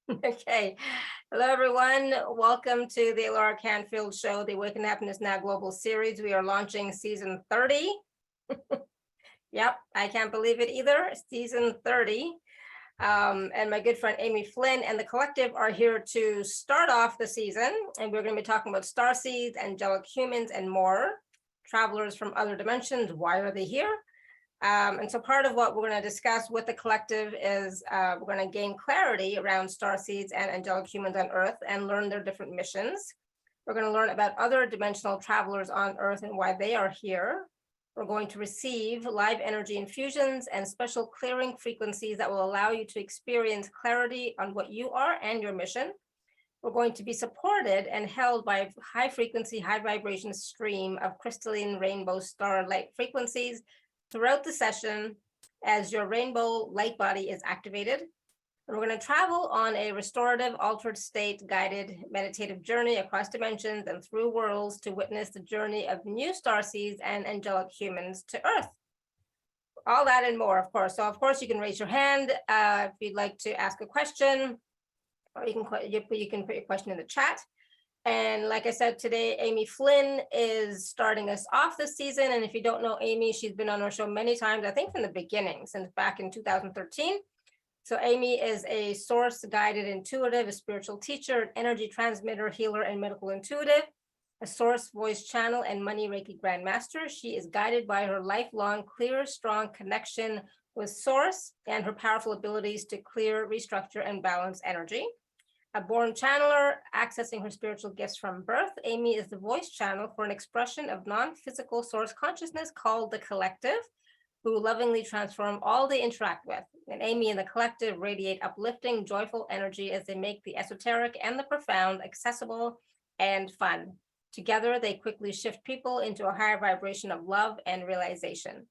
Okay. Hello, everyone. Welcome to the alaracanfieldshow, the Awaken Happiness Now Global Series. We are launching season 30. Yep, I can't believe it either. Season 30. And my good friend Amy Flynn and the collective are here to start off the season. And we're going to be talking about starseeds, angelic humans, and more. Travelers from other dimensions. Why are they here? And so part of what we're going to discuss with the collective is we're going to gain clarity around starseeds and angelic humans on Earth and learn their different missions. We're going to learn about other dimensional travelers on Earth and why they are here. We're going to receive live energy infusions and special clearing frequencies that will allow you to experience clarity on what you are and your mission. We're going to be supported and held by a high frequency, high vibration stream of crystalline rainbow star light frequencies throughout the session as your rainbow light body is activated. And we're going to travel on a restorative, altered state, guided meditative journey across dimensions and through worlds to witness the journey of new starseeds and angelic humans to Earth. All that and more, of course. So, of course, you can raise your hand if you'd like to ask a question, or you can put your question in the chat. And like I said, today, Amy Flynn is starting us off this season. And if you don't know Amy, she's been on our show many times, I think from the beginning, since back in 2013. So Amy is a source-guided intuitive, a spiritual teacher, an energy transmitter, healer, and medical intuitive, a source voice channel, and money Reiki grandmaster. She is guided by her lifelong, clear, strong connection with source and her powerful abilities to clear, restructure, and balance energy. A born channeler, accessing her spiritual gifts from birth, Amy is the voice channel for an expression of non-physical source consciousness called the collective, who lovingly transform all they interact with. And Amy and the collective radiate uplifting, joyful energy as they make the esoteric and the profound accessible and fun. Together, they quickly shift people into a higher vibration of love and realization.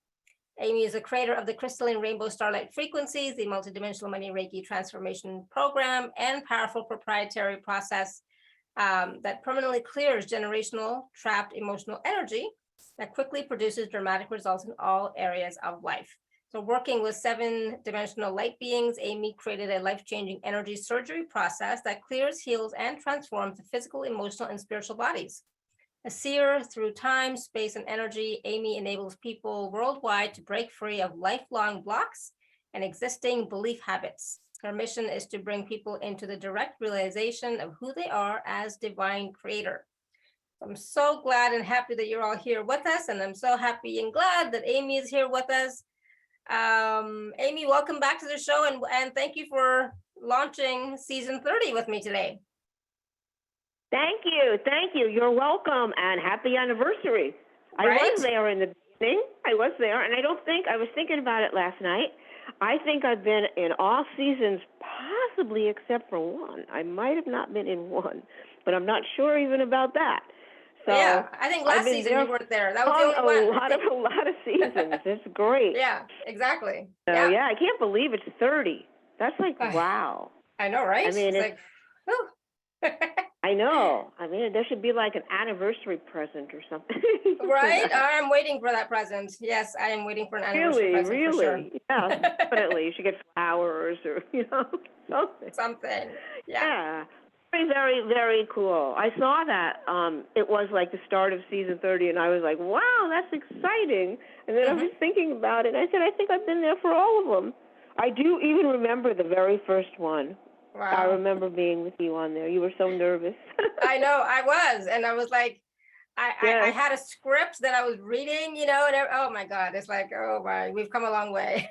Amy is a creator of the crystalline rainbow starlight frequencies, the multidimensional money Reiki transformation program, and powerful proprietary process that permanently clears generational trapped emotional energy that quickly produces dramatic results in all areas of life. So working with 7-dimensional light beings, Amy created a life-changing energy surgery process that clears, heals, and transforms the physical, emotional, and spiritual bodies. A seer through time, space, and energy, Amy enables people worldwide to break free of lifelong blocks and existing belief habits. Her mission is to bring people into the direct realization of who they are as divine creator. I'm so glad and happy that you're all here with us, and I'm so happy and glad that Amy is here with us. Amy, welcome back to the show, and thank you for launching season 30 with me today. Thank you. You're welcome, and happy anniversary. Right? I was there in the beginning. I was thinking about it last night. I think I've been in all seasons, possibly except for one. I might have not been in one, but I'm not sure even about that. So yeah, I think last season you weren't there. That was the only one. A lot of seasons. It's great. Yeah, exactly. So, yeah, I can't believe it's 30. That's like, wow. I know, right? I mean, it's like, whew. I know. I mean, there should be like an anniversary present or something. Right? I'm waiting for that present. Yes, I am waiting for an anniversary present. Really? For sure. Yeah, definitely. You should get flowers or, something. Something. Yeah. Very, very, very cool. I saw that it was like the start of season 30, and I was like, wow, that's exciting. And then I was thinking about it, and I said, I think I've been there for all of them. I do even remember the very first one. Wow. I remember being with you on there. You were so nervous. I know, I was. And I was like, I had a script that I was reading, and oh my God, it's like, oh my, we've come a long way.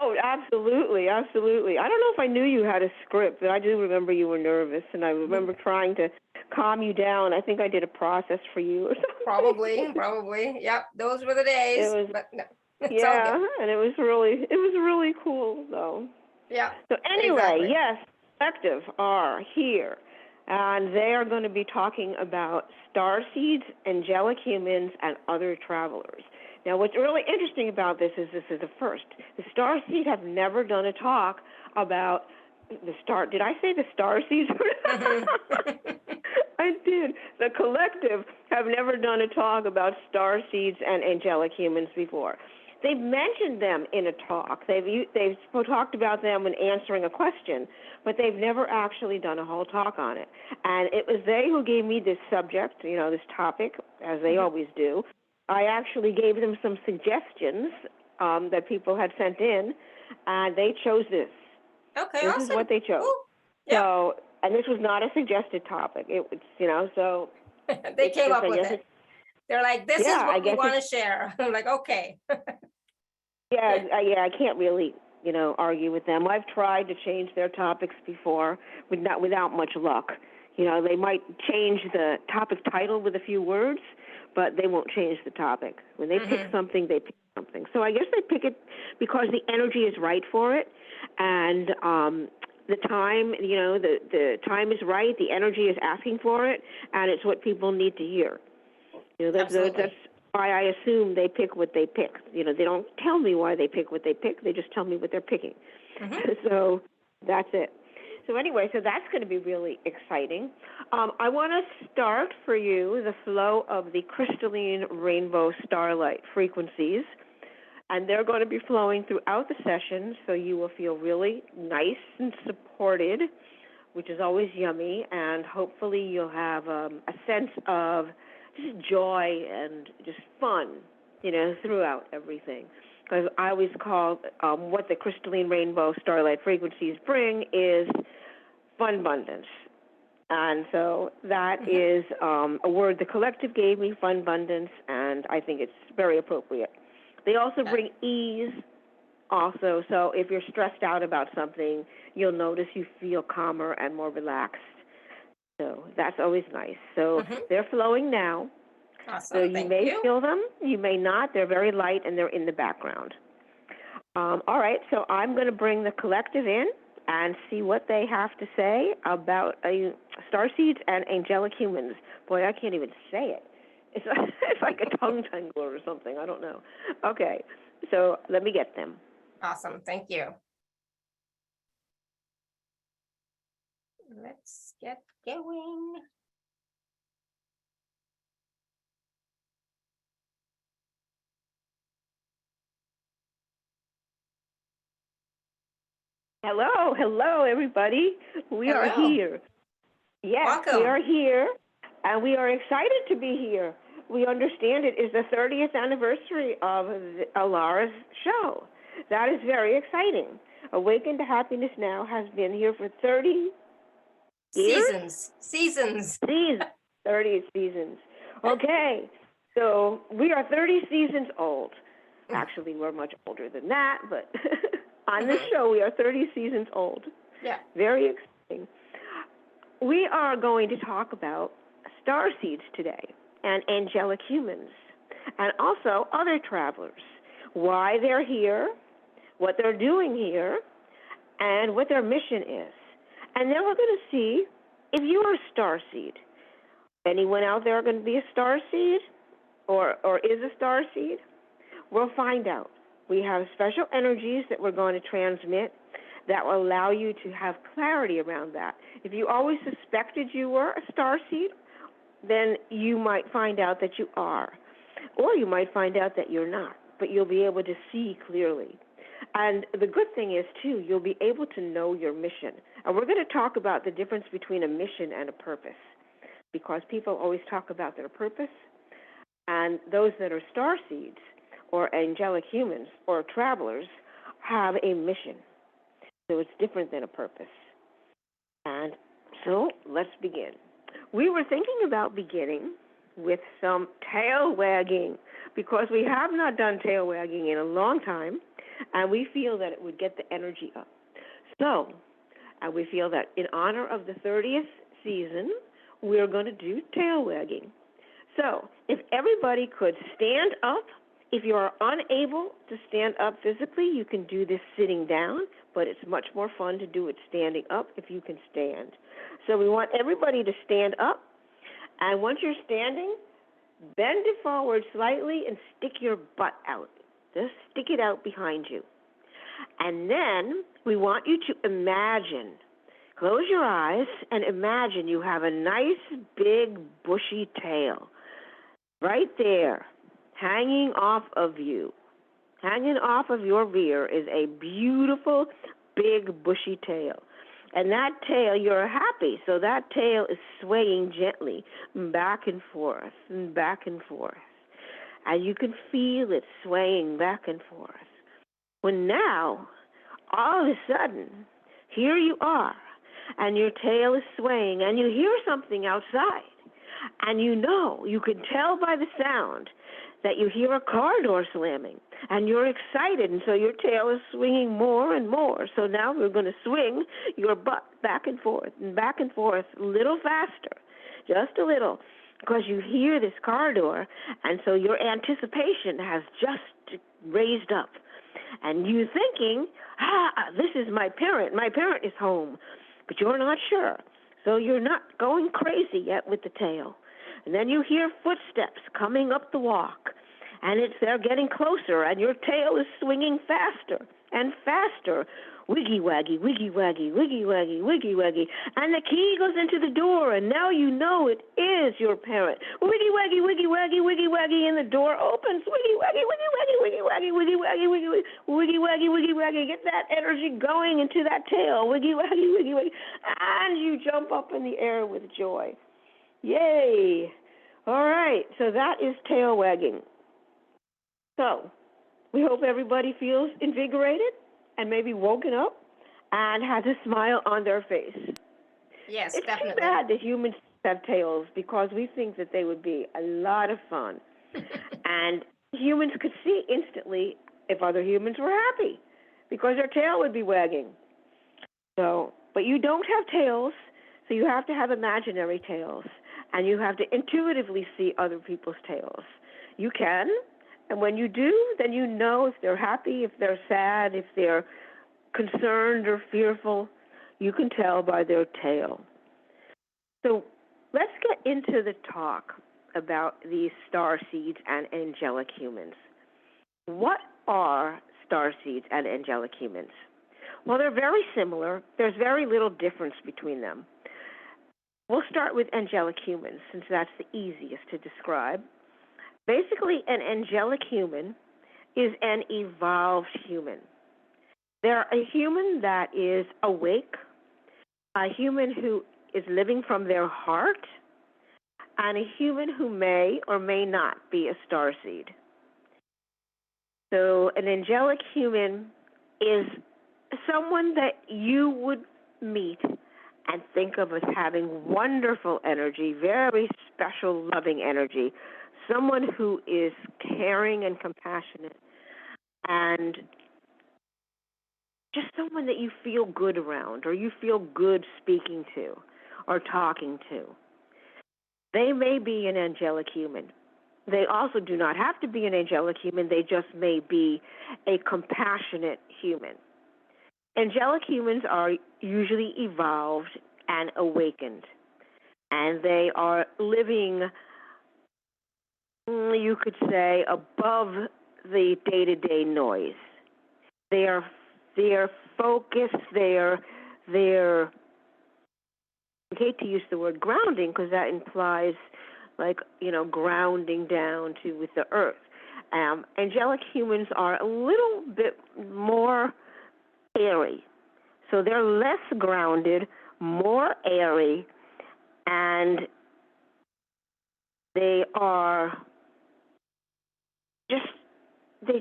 Oh, absolutely. I don't know if I knew you had a script, but I do remember you were nervous, and I remember trying to calm you down. I think I did a process for you or something. Probably. Yep, those were the days. But no, and it was really cool, though. Yeah. So anyway, exactly. Yes, Collective are here, and they are going to be talking about starseeds, angelic humans, and other travelers. Now, what's really interesting about this is a first. The starseed have never done a talk about did I say the starseeds? I did. The collective have never done a talk about starseeds and angelic humans before. they've mentioned them in a talk. They've talked about them when answering a question, but they've never actually done a whole talk on it. And it was they who gave me this subject, this topic, as they always do. I actually gave them some suggestions that people had sent in, and they chose this. Okay, this awesome. is what they chose. Yep. So, and this was not a suggested topic. It's so they came up with it. They're like, this is what we want to share. I'm like, okay. I can't really, argue with them. I've tried to change their topics before, without much luck. They might change the topic title with a few words, but they won't change the topic. When they pick something, they pick something. So I guess they pick it because the energy is right for it, and the time, the time is right. The energy is asking for it, and it's what people need to hear. That's why I assume they pick what they pick. They don't tell me why they pick what they pick. They just tell me what they're picking. So that's it. So anyway, that's going to be really exciting. I want to start for you the flow of the crystalline rainbow starlight frequencies, and they're going to be flowing throughout the session, so you will feel really nice and supported, which is always yummy, and hopefully you'll have a sense of just joy and just fun, throughout everything. Because I always call what the crystalline rainbow starlight frequencies bring is fun abundance. And so that is a word the collective gave me, fun abundance, and I think it's very appropriate. They also bring ease also. So if you're stressed out about something, you'll notice you feel calmer and more relaxed. So that's always nice. So they're flowing now. Awesome. So you may feel them, you may not. They're very light and they're in the background. All right, so I'm going to bring the collective in and see what they have to say about Starseeds and Angelic Humans. Boy, I can't even say it. It's like a tongue tangler or something. I don't know. Okay, so let me get them. Awesome. Thank you. Let's get going. Hello, everybody. We are here. Yes, welcome. We are here, and we are excited to be here. We understand it is the 30th anniversary of Alara's show. That is very exciting. Awaken to Happiness Now has been here for 30 years? Seasons. 30 seasons. Okay, so we are 30 seasons old. Actually, we're much older than that, but on this show, we are 30 seasons old. Yeah. Very exciting. We are going to talk about starseeds today and angelic humans and also other travelers, why they're here, what they're doing here, and what their mission is. And then we're going to see if you are a starseed. Anyone out there going to be a starseed or is a starseed? We'll find out. We have special energies that we're going to transmit that will allow you to have clarity around that. If you always suspected you were a starseed, then you might find out that you are. Or you might find out that you're not, but you'll be able to see clearly. And the good thing is, too, you'll be able to know your mission. And we're going to talk about the difference between a mission and a purpose, because people always talk about their purpose, and those that are starseeds or angelic humans or travelers have a mission. So it's different than a purpose. And so let's begin. We were thinking about beginning with some tail wagging, because we have not done tail wagging in a long time, and we feel that it would get the energy up. So, and we feel that in honor of the 30th season, we're going to do tail wagging. So, if everybody could stand up. If you are unable to stand up physically, you can do this sitting down, but it's much more fun to do it standing up if you can stand. So we want everybody to stand up, and once you're standing, bend it forward slightly and stick your butt out. Just stick it out behind you. And then we want you to imagine, close your eyes and imagine you have a nice big bushy tail right there, hanging off of you, hanging off of your rear is a beautiful, big, bushy tail. And that tail, you're happy, so that tail is swaying gently back and forth and back and forth. And you can feel it swaying back and forth. Well, now, all of a sudden, here you are, and your tail is swaying, and you hear something outside. And you know, you can tell by the sound that you hear a car door slamming, and you're excited, and so your tail is swinging more and more. So now we're going to swing your butt back and forth, a little faster, just a little, because you hear this car door, and so your anticipation has just raised up. And you're thinking, this is my parent is home, but you're not sure. So you're not going crazy yet with the tail. And then you hear footsteps coming up the walk, and they're getting closer, and your tail is swinging faster and faster. Wiggy waggy, wiggy waggy, wiggy waggy, wiggy waggy. And the key goes into the door, and now you know it is your parent. Wiggy waggy, wiggy waggy, wiggy waggy, and the door opens. Wiggy waggy, wiggy waggy, wiggy waggy, wiggy waggy, wiggy waggy, wiggy waggy, wiggy waggy. Get that energy going into that tail. Wiggy waggy, wiggy waggy. And you jump up in the air with joy. Yay. All right, so that is tail wagging. So we hope everybody feels invigorated and maybe woken up and has a smile on their face. Yes, it's definitely. It's too bad that humans have tails, because we think that they would be a lot of fun. And humans could see instantly if other humans were happy, because their tail would be wagging. So, but you don't have tails, so you have to have imaginary tails, and you have to intuitively see other people's tails. You can. And when you do, then you know if they're happy, if they're sad, if they're concerned or fearful. You can tell by their tail. So let's get into the talk about these starseeds and angelic humans. What are starseeds and angelic humans? Well, they're very similar. There's very little difference between them. We'll start with angelic humans, since that's the easiest to describe. Basically, an angelic human is an evolved human. They're a human that is awake, a human who is living from their heart, and a human who may or may not be a starseed. So an angelic human is someone that you would meet and think of as having wonderful energy, very special, loving energy, someone who is caring and compassionate, and just someone that you feel good around, or you feel good speaking to or talking to. They may be an angelic human. They also do not have to be an angelic human. They just may be a compassionate human. Angelic humans are usually evolved and awakened, and they are living, you could say, above the day-to-day noise. They are focused. They're I hate to use the word grounding, because that implies, grounding down with the earth. Angelic humans are a little bit more airy. So they're less grounded, more airy, and they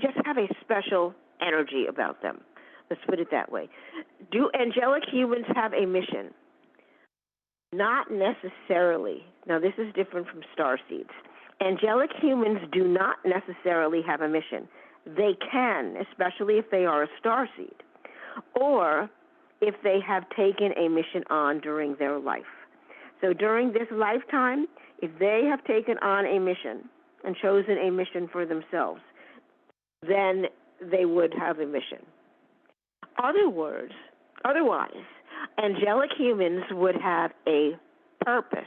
just have a special energy about them. Let's put it that way. Do angelic humans have a mission? Not necessarily. Now, this is different from starseeds. Angelic humans do not necessarily have a mission. They can, especially if they are a starseed, or if they have taken a mission on during their life. So during this lifetime, if they have taken on a mission and chosen a mission for themselves, then they would have a mission. Otherwise, angelic humans would have a purpose.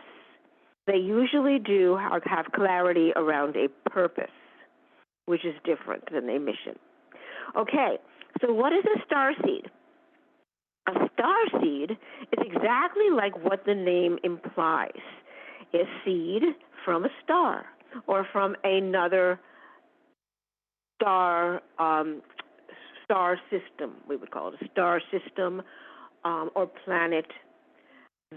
They usually do have clarity around a purpose, which is different than a mission. Okay, so what is a starseed? A starseed is exactly like what the name implies. A seed from a star or from another star star system, we would call it a star system or planet.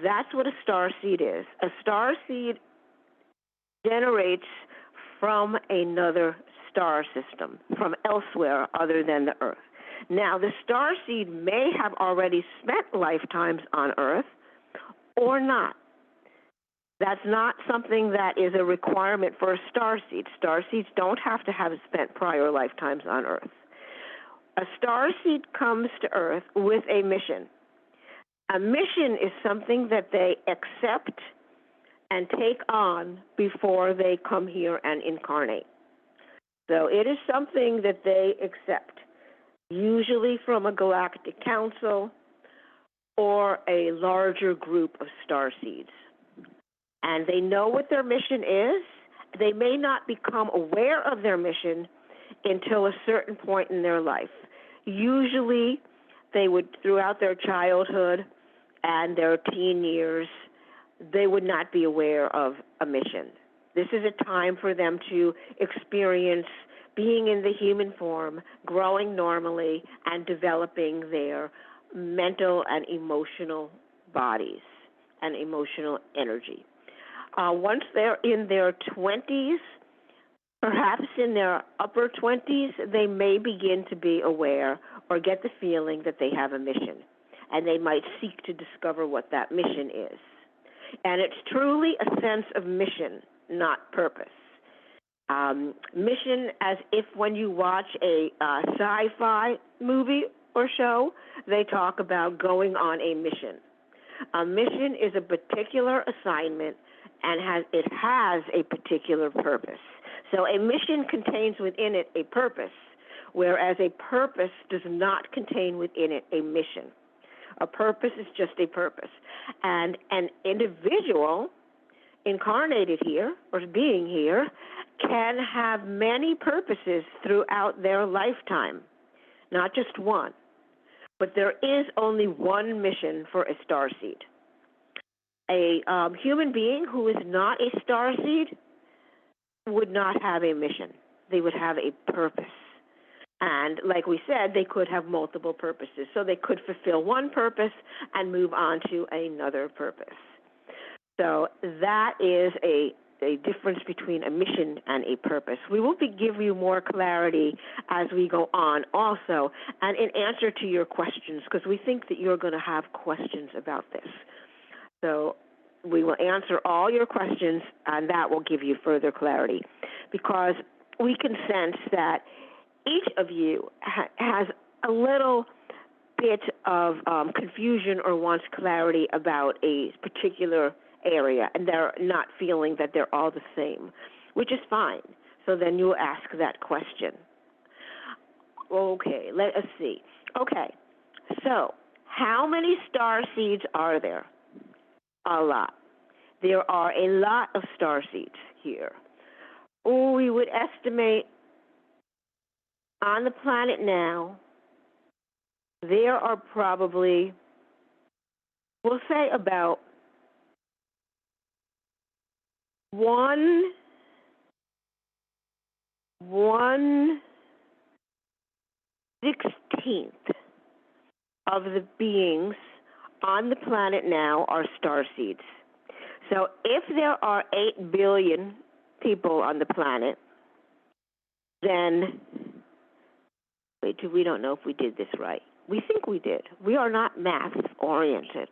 That's what a star seed is. A star seed generates from another star system, from elsewhere other than the Earth. Now, the star seed may have already spent lifetimes on Earth or not. That's not something that is a requirement for a star seed. Star seeds don't have to have spent prior lifetimes on Earth. A star seed comes to Earth with a mission. A mission is something that they accept and take on before they come here and incarnate. So it is something that they accept, usually from a galactic council or a larger group of star seeds. And they know what their mission is. They may not become aware of their mission until a certain point in their life. Usually, they would, throughout their childhood and their teen years, they would not be aware of a mission. This is a time for them to experience being in the human form, growing normally, and developing their mental and emotional bodies and emotional energy. Once they're in their 20s, perhaps in their upper 20s, they may begin to be aware or get the feeling that they have a mission, and they might seek to discover what that mission is. And it's truly a sense of mission, not purpose. Mission, as if when you watch a sci-fi movie or show, they talk about going on a mission. A mission is a particular assignment, and it has a particular purpose. So a mission contains within it a purpose, whereas a purpose does not contain within it a mission. A purpose is just a purpose. And an individual incarnated here, or being here, can have many purposes throughout their lifetime, not just one. But there is only one mission for a starseed. A human being who is not a starseed would not have a mission. They would have a purpose. And like we said, they could have multiple purposes. So they could fulfill one purpose and move on to another purpose. So that is a difference between a mission and a purpose. We will give you more clarity as we go on also, and in answer to your questions, because we think that you're going to have questions about this. So we will answer all your questions, and that will give you further clarity, because we can sense that each of you has a little bit of confusion or wants clarity about a particular area, and they're not feeling that they're all the same, which is fine. So then you'll ask that question. Okay, let us see. Okay, so how many star seeds are there? A lot. There are a lot of star seeds here. Oh, we would estimate on the planet now, there are probably, we'll say about 1/16 of the beings on the planet now are star seeds. So if there are 8 billion people on the planet, then, we don't know if we did this right. We think we did. We are not math-oriented.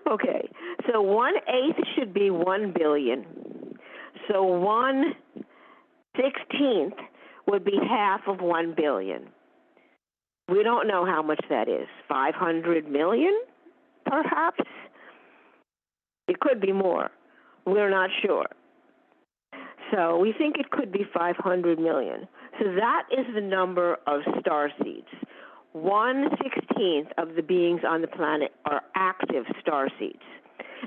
Okay, so 1/8 should be 1 billion. So 1/16 would be half of 1 billion. We don't know how much that is. 500 million, perhaps? It could be more. We're not sure. So we think it could be 500 million. So that is the number of star seeds. 1/16 of the beings on the planet are active star seeds.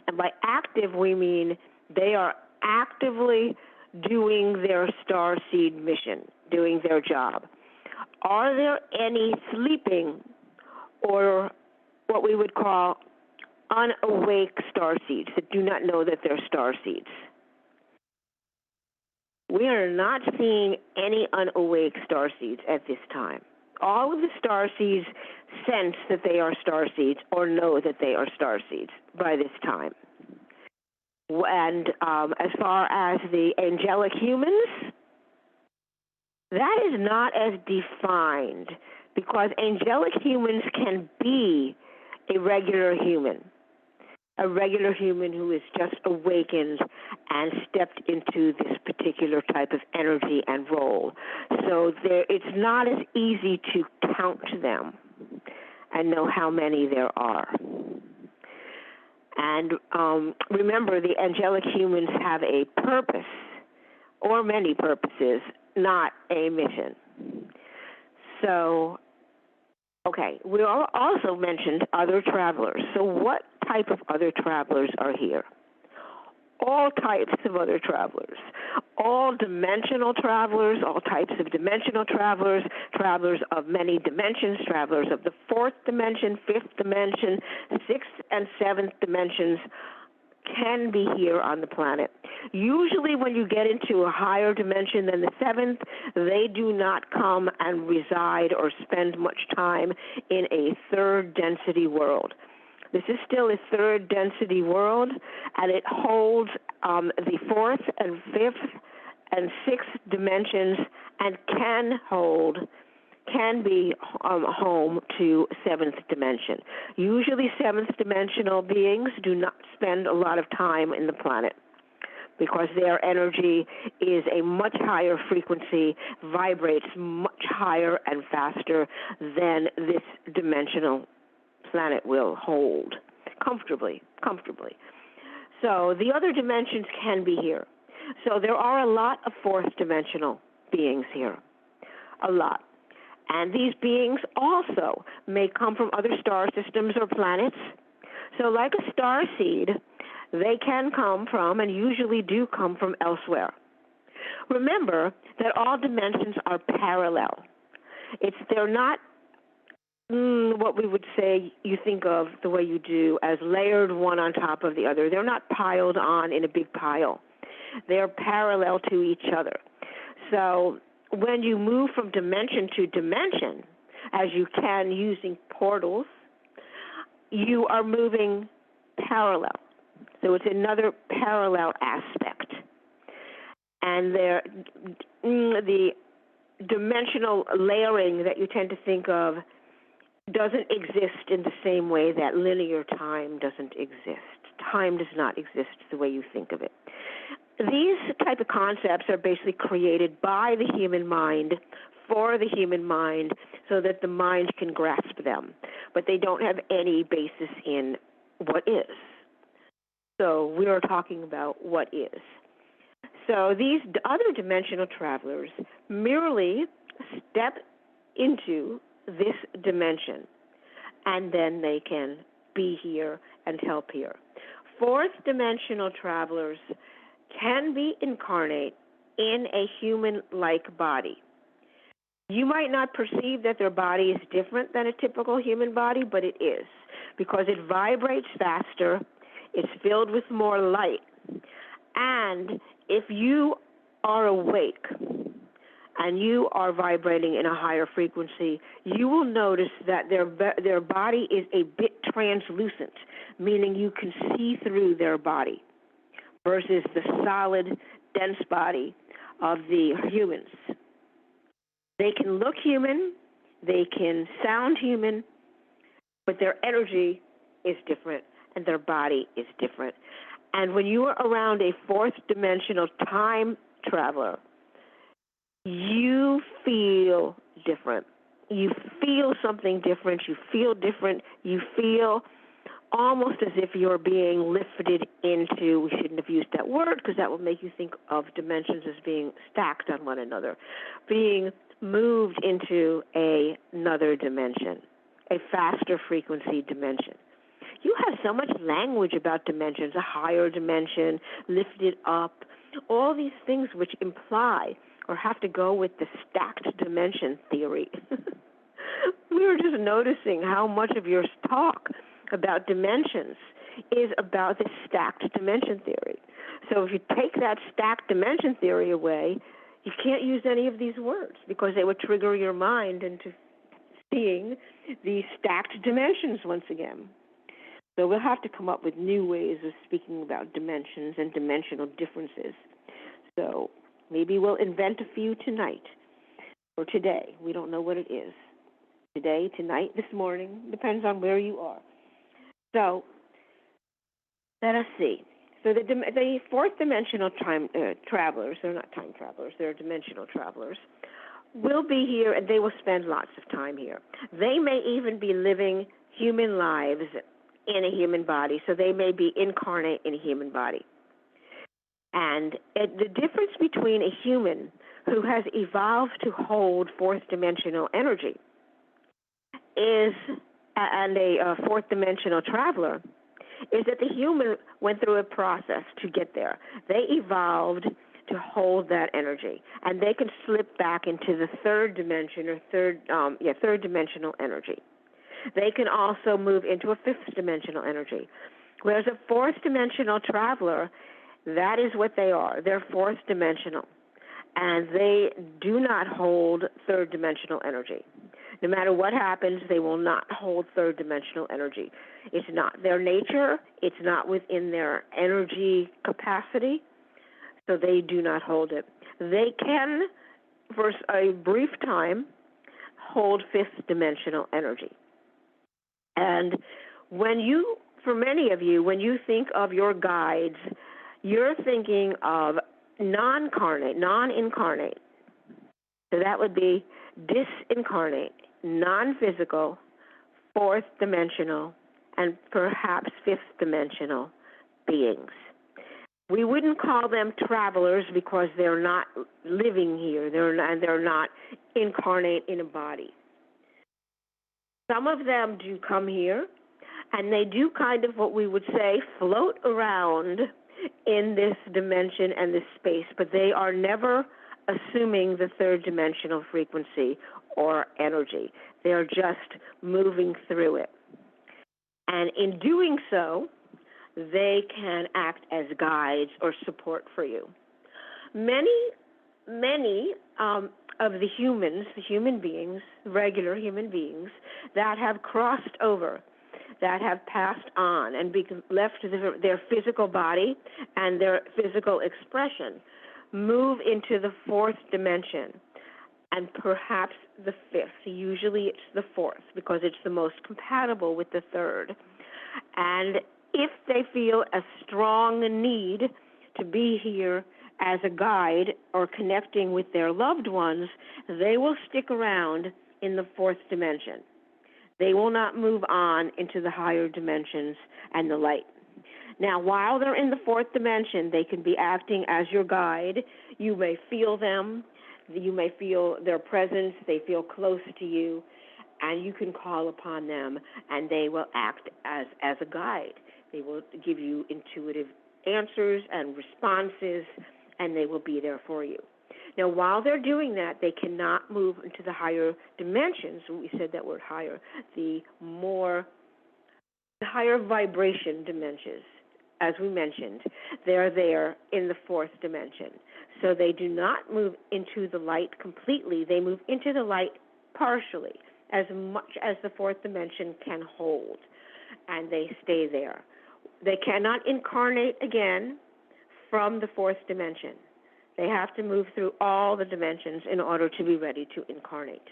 And by active, we mean they are actively doing their star seed mission, doing their job. Are there any sleeping or what we would call unawake star seeds that do not know that they're star seeds? we are not seeing any unawake starseeds at this time. All of the starseeds sense that they are starseeds or know that they are starseeds by this time. And as far as the angelic humans, that is not as defined, because angelic humans can be a regular human who is just awakened and stepped into this particular type of energy and role. So it's not as easy to count them and know how many there are. And remember, the angelic humans have a purpose, or many purposes, not a mission. So, okay, we also mentioned other travelers. So what type of other travelers are here? All types of other travelers. All dimensional travelers, all types of dimensional travelers, travelers of many dimensions, travelers of the fourth dimension, fifth dimension, sixth and seventh dimensions can be here on the planet. Usually when you get into a higher dimension than the seventh, they do not come and reside or spend much time in a third density world. This is still a third density world, and it holds the fourth and fifth and sixth dimensions, and can be home to seventh dimension. Usually seventh dimensional beings do not spend a lot of time in the planet because their energy is a much higher frequency, vibrates much higher and faster than this dimensional planet will hold comfortably. So the other dimensions can be here. So there are a lot of fourth dimensional beings here, a lot. And these beings also may come from other star systems or planets. So like a star seed, they can come from, and usually do come from, elsewhere. Remember that all dimensions are parallel. They're not what we would say you think of the way you do as layered one on top of the other. They're not piled on in a big pile. They're parallel to each other. So when you move from dimension to dimension, as you can using portals, you are moving parallel. So it's another parallel aspect. And the dimensional layering that you tend to think of doesn't exist in the same way that linear time doesn't exist. Time does not exist the way you think of it. These type of concepts are basically created by the human mind, for the human mind, so that the mind can grasp them. But they don't have any basis in what is. So we are talking about what is. So these other dimensional travelers merely step into this dimension, and then they can be here and help here. Fourth dimensional travelers can be incarnate in a human-like body. You might not perceive that their body is different than a typical human body, but it is, because it vibrates faster, it's filled with more light, and if you are awake and you are vibrating in a higher frequency, you will notice that their body is a bit translucent, meaning you can see through their body, versus the solid, dense body of the humans. They can look human, they can sound human, but their energy is different and their body is different. And when you are around a fourth dimensional time traveler, you feel different. You feel something different. You feel different. You feel almost as if you're being lifted into, we shouldn't have used that word because that will make you think of dimensions as being stacked on one another, being moved into another dimension, a faster frequency dimension. You have so much language about dimensions, a higher dimension, lifted up, all these things which imply or have to go with the stacked dimension theory. We were just noticing how much of your talk about dimensions is about the stacked dimension theory. So if you take that stacked dimension theory away, you can't use any of these words because they would trigger your mind into seeing these stacked dimensions once again. So we'll have to come up with new ways of speaking about dimensions and dimensional differences. So maybe we'll invent a few tonight or today. We don't know what it is. Today, tonight, this morning, depends on where you are. So let us see. So the fourth dimensional time travelers, they're not time travelers, they're dimensional travelers, will be here and they will spend lots of time here. They may even be living human lives in a human body, so they may be incarnate in a human body. And the difference between a human who has evolved to hold fourth dimensional energy and a fourth dimensional traveler is that the human went through a process to get there. They evolved to hold that energy, and they can slip back into the third dimension or third dimensional energy. They can also move into a fifth dimensional energy. Whereas a fourth dimensional traveler, that is what they are. They're fourth dimensional, and they do not hold third dimensional energy. No matter what happens, they will not hold third dimensional energy. It's not their nature. It's not within their energy capacity, so they do not hold it. They can, for a brief time, hold fifth dimensional energy. And for many of you, when you think of your guides, you're thinking of non-incarnate. So that would be disincarnate, non-physical, fourth dimensional, and perhaps fifth dimensional beings. We wouldn't call them travelers because they're not living here. They're not incarnate in a body. Some of them do come here, and they do kind of what we would say float around in this dimension and this space, but they are never assuming the third dimensional frequency or energy. They are just moving through it. And in doing so, they can act as guides or support for you. Many of the human beings, regular human beings, that have crossed over, that have passed on and left their physical body and their physical expression, move into the fourth dimension and perhaps the fifth. Usually it's the fourth because it's the most compatible with the third. And if they feel a strong need to be here as a guide or connecting with their loved ones, they will stick around in the fourth dimension. They will not move on into the higher dimensions and the light. Now, while they're in the fourth dimension, they can be acting as your guide. You may feel them. You may feel their presence. They feel close to you, and you can call upon them, and they will act as a guide. They will give you intuitive answers and responses, and they will be there for you. Now, while they're doing that, they cannot move into the higher dimensions. We said that word higher, the higher vibration dimensions. As we mentioned, they're there in the fourth dimension. So they do not move into the light completely. They move into the light partially, as much as the fourth dimension can hold, and they stay there. They cannot incarnate again from the fourth dimension. They have to move through all the dimensions in order to be ready to incarnate.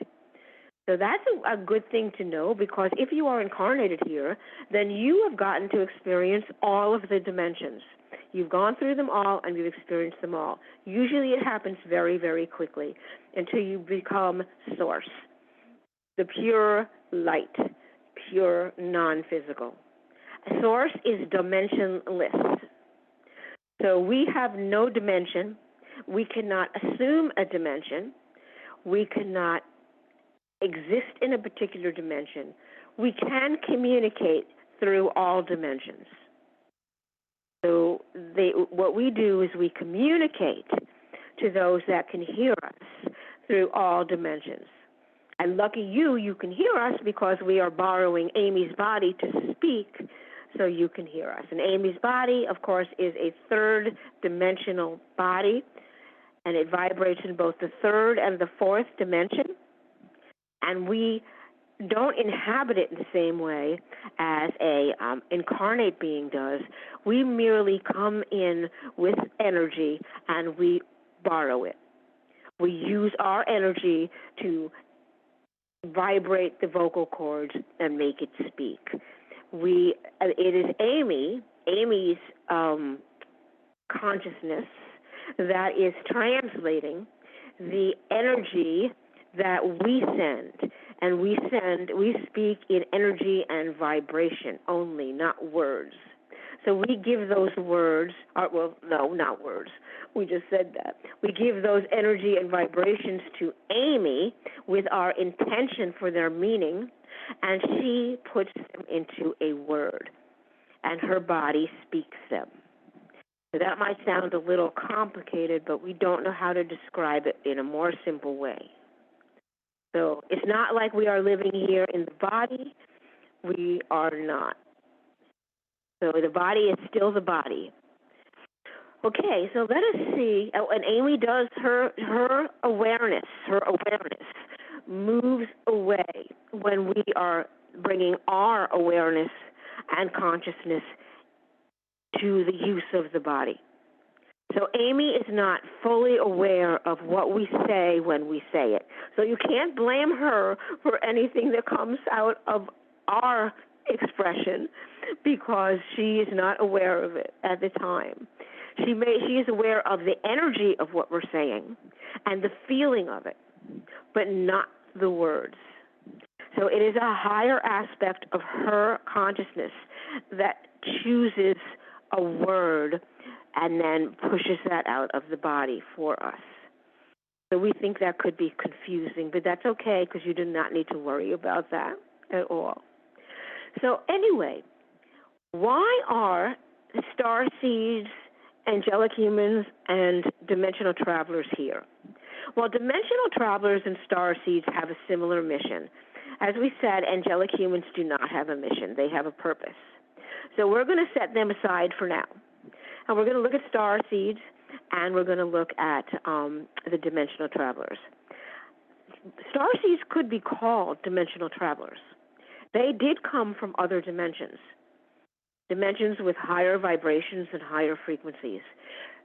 So that's a good thing to know, because if you are incarnated here, then you have gotten to experience all of the dimensions. You've gone through them all and you've experienced them all. Usually it happens very, very quickly until you become source, the pure light, pure non-physical. Source is dimensionless. So we have no dimension. We cannot assume a dimension. We cannot exist in a particular dimension. We can communicate through all dimensions. So what we do is we communicate to those that can hear us through all dimensions. And lucky you can hear us because we are borrowing Amy's body to speak so you can hear us. And Amy's body, of course, is a third-dimensional body, and it vibrates in both the third and the fourth dimension. And we don't inhabit it in the same way as a incarnate being does. We merely come in with energy and we borrow it. We use our energy to vibrate the vocal cords and make it speak. It is Amy's consciousness that is translating the energy that we send. And we speak in energy and vibration only, not words. So we give those words, not words. We just said that. We give those energy and vibrations to Amy with our intention for their meaning, and she puts them into a word, and her body speaks them. So that might sound a little complicated, but we don't know how to describe it in a more simple way. So it's not like we are living here in the body. We are not. So the body is still the body. Okay, so let us see. Oh, and Amy does her awareness. Her awareness moves away when we are bringing our awareness and consciousness to the use of the body. So Amy is not fully aware of what we say when we say it. So you can't blame her for anything that comes out of our expression because she is not aware of it at the time. She is aware of the energy of what we're saying and the feeling of it, but not the words. So it is a higher aspect of her consciousness that chooses a word and then pushes that out of the body for us. So we think that could be confusing, but that's okay because you do not need to worry about that at all. So anyway, why are starseeds, angelic humans, and dimensional travelers here? Well, dimensional travelers and starseeds have a similar mission. As we said, angelic humans do not have a mission. They have a purpose. So we're going to set them aside for now. And we're going to look at starseeds, and we're going to look at the dimensional travelers. Starseeds could be called dimensional travelers. They did come from other dimensions with higher vibrations and higher frequencies.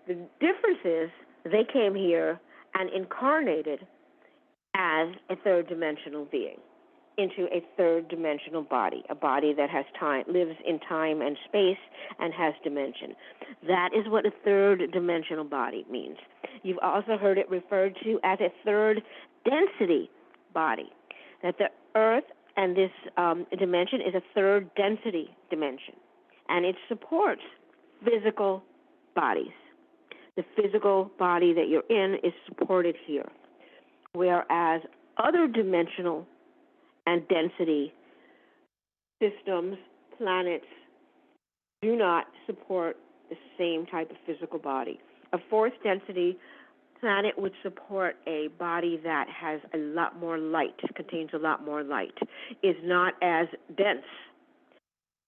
The difference is they came here and incarnated as a third-dimensional being into a third-dimensional body, a body that has time, lives in time and space, and has dimension. That is what a third-dimensional body means. You've also heard it referred to as a third-density body, that the Earth and this dimension is a third-density dimension, and it supports physical bodies. The physical body that you're in is supported here, whereas other dimensional and density systems, planets, do not support the same type of physical body. A fourth density planet would support a body that has a lot more light, contains a lot more light, is not as dense.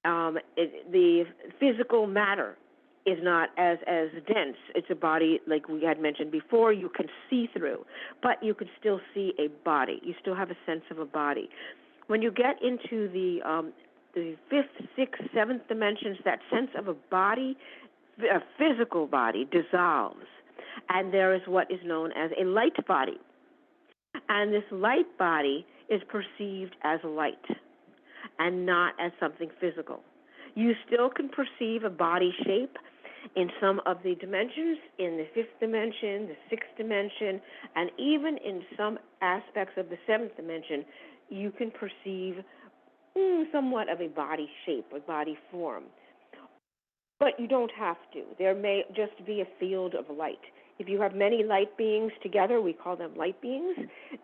The physical matter is not as dense. It's a body, like we had mentioned before, you can see through, but you can still see a body. You still have a sense of a body. When you get into the fifth, sixth, seventh dimensions, that sense of a body, a physical body, dissolves, and there is what is known as a light body. And this light body is perceived as light and not as something physical. You still can perceive a body shape in some of the dimensions, in the fifth dimension, the sixth dimension, and even in some aspects of the seventh dimension, you can perceive somewhat of a body shape, a body form. But you don't have to. There may just be a field of light. If you have many light beings together, we call them light beings,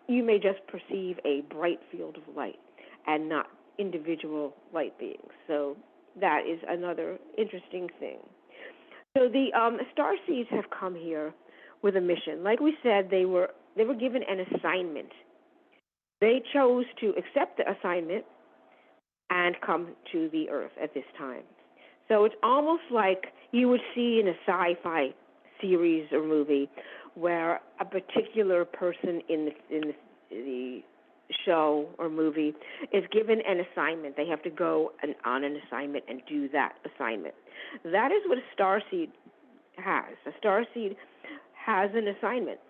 you may just perceive a bright field of light and not individual light beings. So that is another interesting thing. So the starseeds have come here with a mission. Like we said, they were given an assignment. They chose to accept the assignment and come to the Earth at this time. So it's almost like you would see in a sci-fi series or movie where a particular person in the show or movie is given an assignment. They have to go on an assignment and do that assignment. That is what a starseed has. A starseed has an assignment.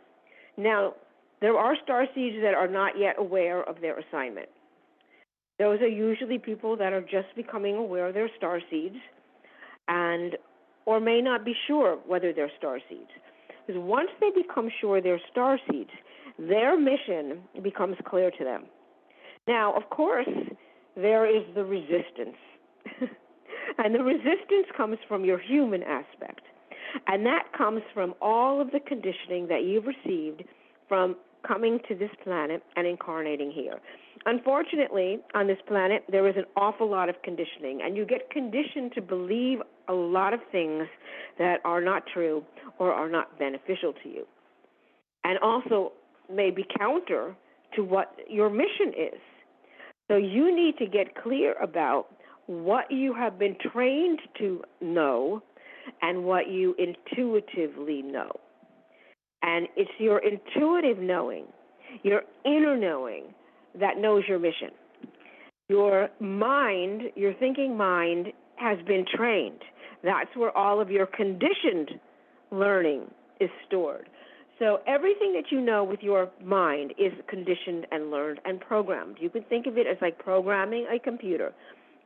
Now, there are starseeds that are not yet aware of their assignment. Those are usually people that are just becoming aware they're starseeds and or may not be sure whether they're starseeds. Because once they become sure they're starseeds, their mission becomes clear to them. Now, of course, there is the resistance. And the resistance comes from your human aspect. And that comes from all of the conditioning that you've received from coming to this planet and incarnating here. Unfortunately, on this planet, there is an awful lot of conditioning, and you get conditioned to believe a lot of things that are not true or are not beneficial to you, and also may be counter to what your mission is. So you need to get clear about what you have been trained to know and what you intuitively know. And it's your intuitive knowing, your inner knowing, that knows your mission. Your mind, your thinking mind, has been trained. That's where all of your conditioned learning is stored. So everything that you know with your mind is conditioned and learned and programmed. You can think of it as like programming a computer.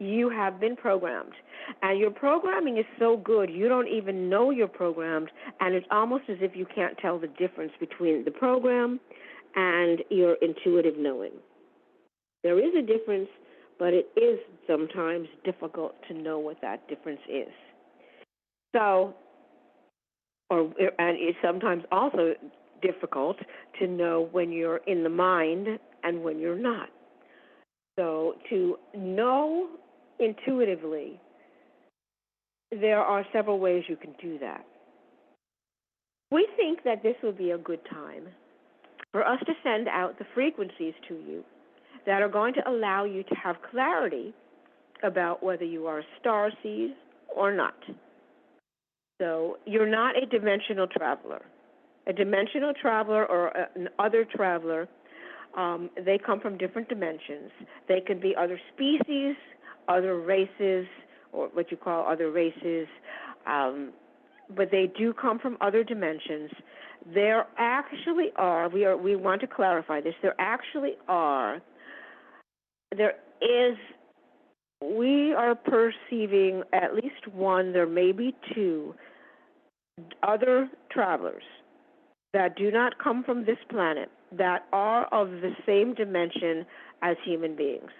You have been programmed. And your programming is so good, you don't even know you're programmed, and it's almost as if you can't tell the difference between the program and your intuitive knowing. There is a difference, but it is sometimes difficult to know what that difference is. So, and it's sometimes also difficult to know when you're in the mind and when you're not. So to know intuitively, there are several ways you can do that. We think that this would be a good time for us to send out the frequencies to you that are going to allow you to have clarity about whether you are a starseed or not. So you're not a dimensional traveler. A dimensional traveler or an other traveler, they come from different dimensions. They could be other species, other races, or what you call other races, but they do come from other dimensions. There actually are, we want to clarify this, we are perceiving at least one, there may be two, other travelers that do not come from this planet that are of the same dimension as human beings.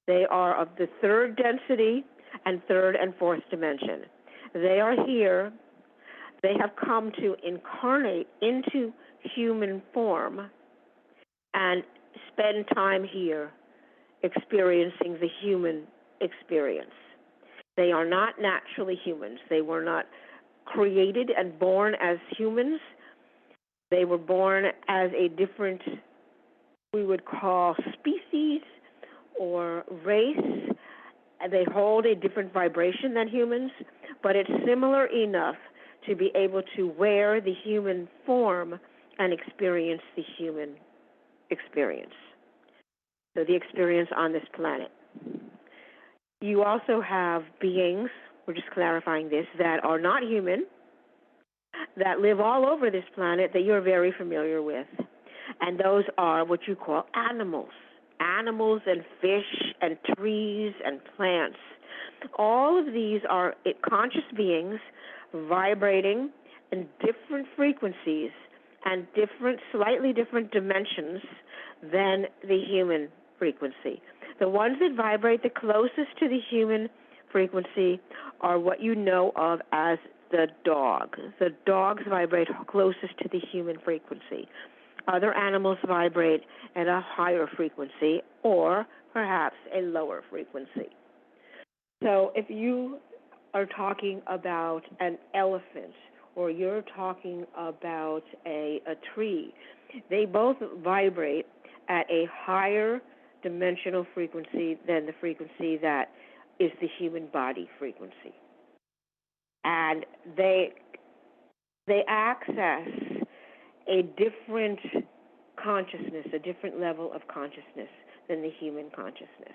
They are of the third density and third and fourth dimension. They are here. They have come to incarnate into human form and spend time here experiencing the human experience. They are not naturally humans. They were not created and born as humans. They were born as a different, we would call species or race. They hold a different vibration than humans, but it's similar enough to be able to wear the human form and experience the human experience. So the experience on this planet. You also have beings, we're just clarifying this, that are not human, that live all over this planet that you're very familiar with. And those are what you call animals. Animals and fish and trees and plants. All of these are conscious beings vibrating in different frequencies and slightly different dimensions than the human frequency. The ones that vibrate the closest to the human frequency are what you know of as the dog. The dogs vibrate closest to the human frequency. Other animals vibrate at a higher frequency or perhaps a lower frequency. So if you are talking about an elephant or you're talking about a tree, they both vibrate at a higher dimensional frequency than the frequency that is the human body frequency. and they access a different consciousness, a different level of consciousness than the human consciousness.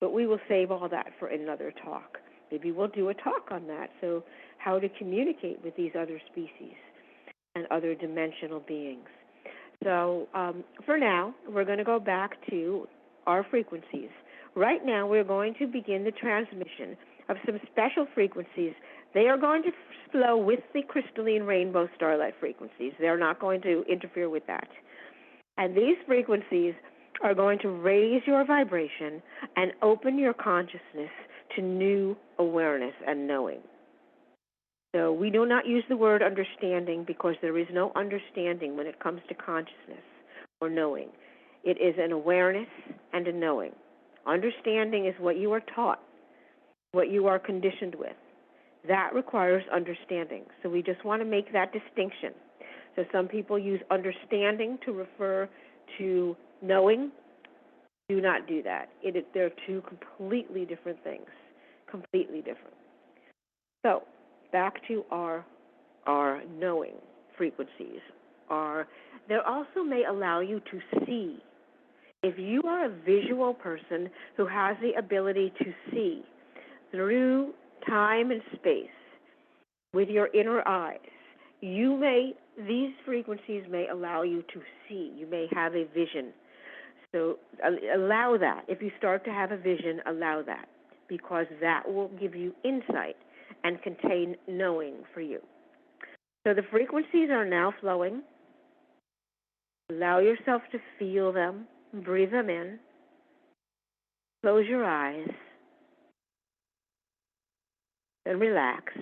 But we will save all that for another talk. Maybe we'll do a talk on that, so how to communicate with these other species and other dimensional beings. So for now, we're going to go back to our frequencies. Right now, we're going to begin the transmission of some special frequencies. They are going to flow with the crystalline rainbow starlight frequencies. They're not going to interfere with that. And these frequencies are going to raise your vibration and open your consciousness to new awareness and knowing. So we do not use the word understanding because there is no understanding when it comes to consciousness or knowing. It is an awareness and a knowing. Understanding is what you are taught, what you are conditioned with. That requires understanding. So we just want to make that distinction. So some people use understanding to refer to knowing. Do not do that. They're two completely different things, completely different. So back to our knowing frequencies. They also may allow you to see. If you are a visual person who has the ability to see through time and space with your inner eyes, these frequencies may allow you to see. You may have a vision. So allow that. If you start to have a vision, allow that, because that will give you insight and contain knowing for you. So the frequencies are now flowing. Allow yourself to feel them. Breathe them in. Close your eyes. And relax.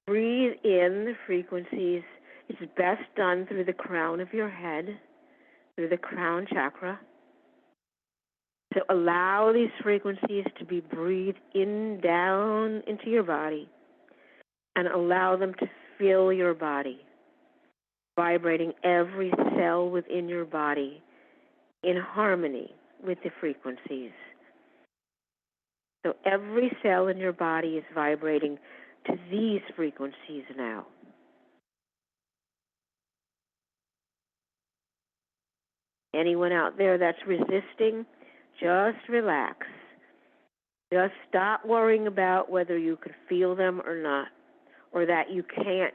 Breathe in the frequencies. It's best done through the crown of your head, through the crown chakra. So allow these frequencies to be breathed in, down into your body, and allow them to fill your body, vibrating every cell within your body in harmony with the frequencies. So every cell in your body is vibrating to these frequencies now. Anyone out there that's resisting, just relax. Just stop worrying about whether you can feel them or not, or that you can't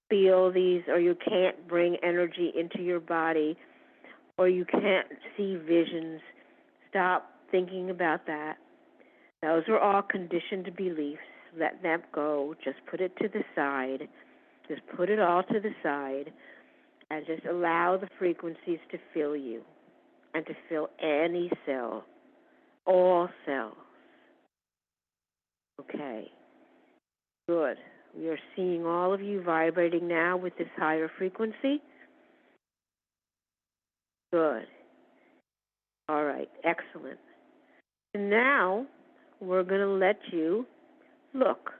feel these, or you can't bring energy into your body, or you can't see visions. Stop thinking about that. Those are all conditioned beliefs. Let them go. Just put it to the side. Just put it all to the side, and just allow the frequencies to fill you and to fill any cell, all cells. Okay, good. We are seeing all of you vibrating now with this higher frequency. Good. All right, excellent. And now we're going to let you look.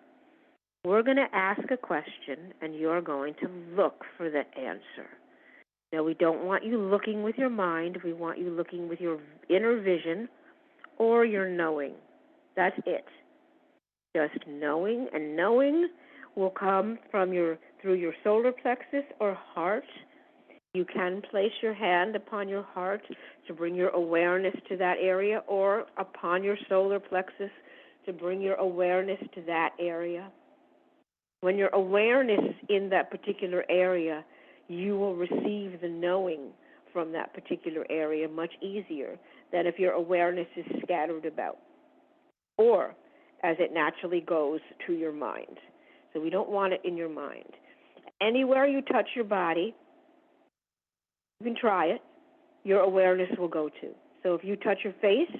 We're going to ask a question, and you're going to look for the answer. Now, we don't want you looking with your mind. We want you looking with your inner vision or your knowing. That's it. Just knowing, and knowing will come from through your solar plexus or heart. You can place your hand upon your heart to bring your awareness to that area, or upon your solar plexus to bring your awareness to that area. When your awareness is in that particular area, you will receive the knowing from that particular area much easier than if your awareness is scattered about, or as it naturally goes to your mind. So we don't want it in your mind. Anywhere you touch your body, you can try it, your awareness will go to. So if you touch your face,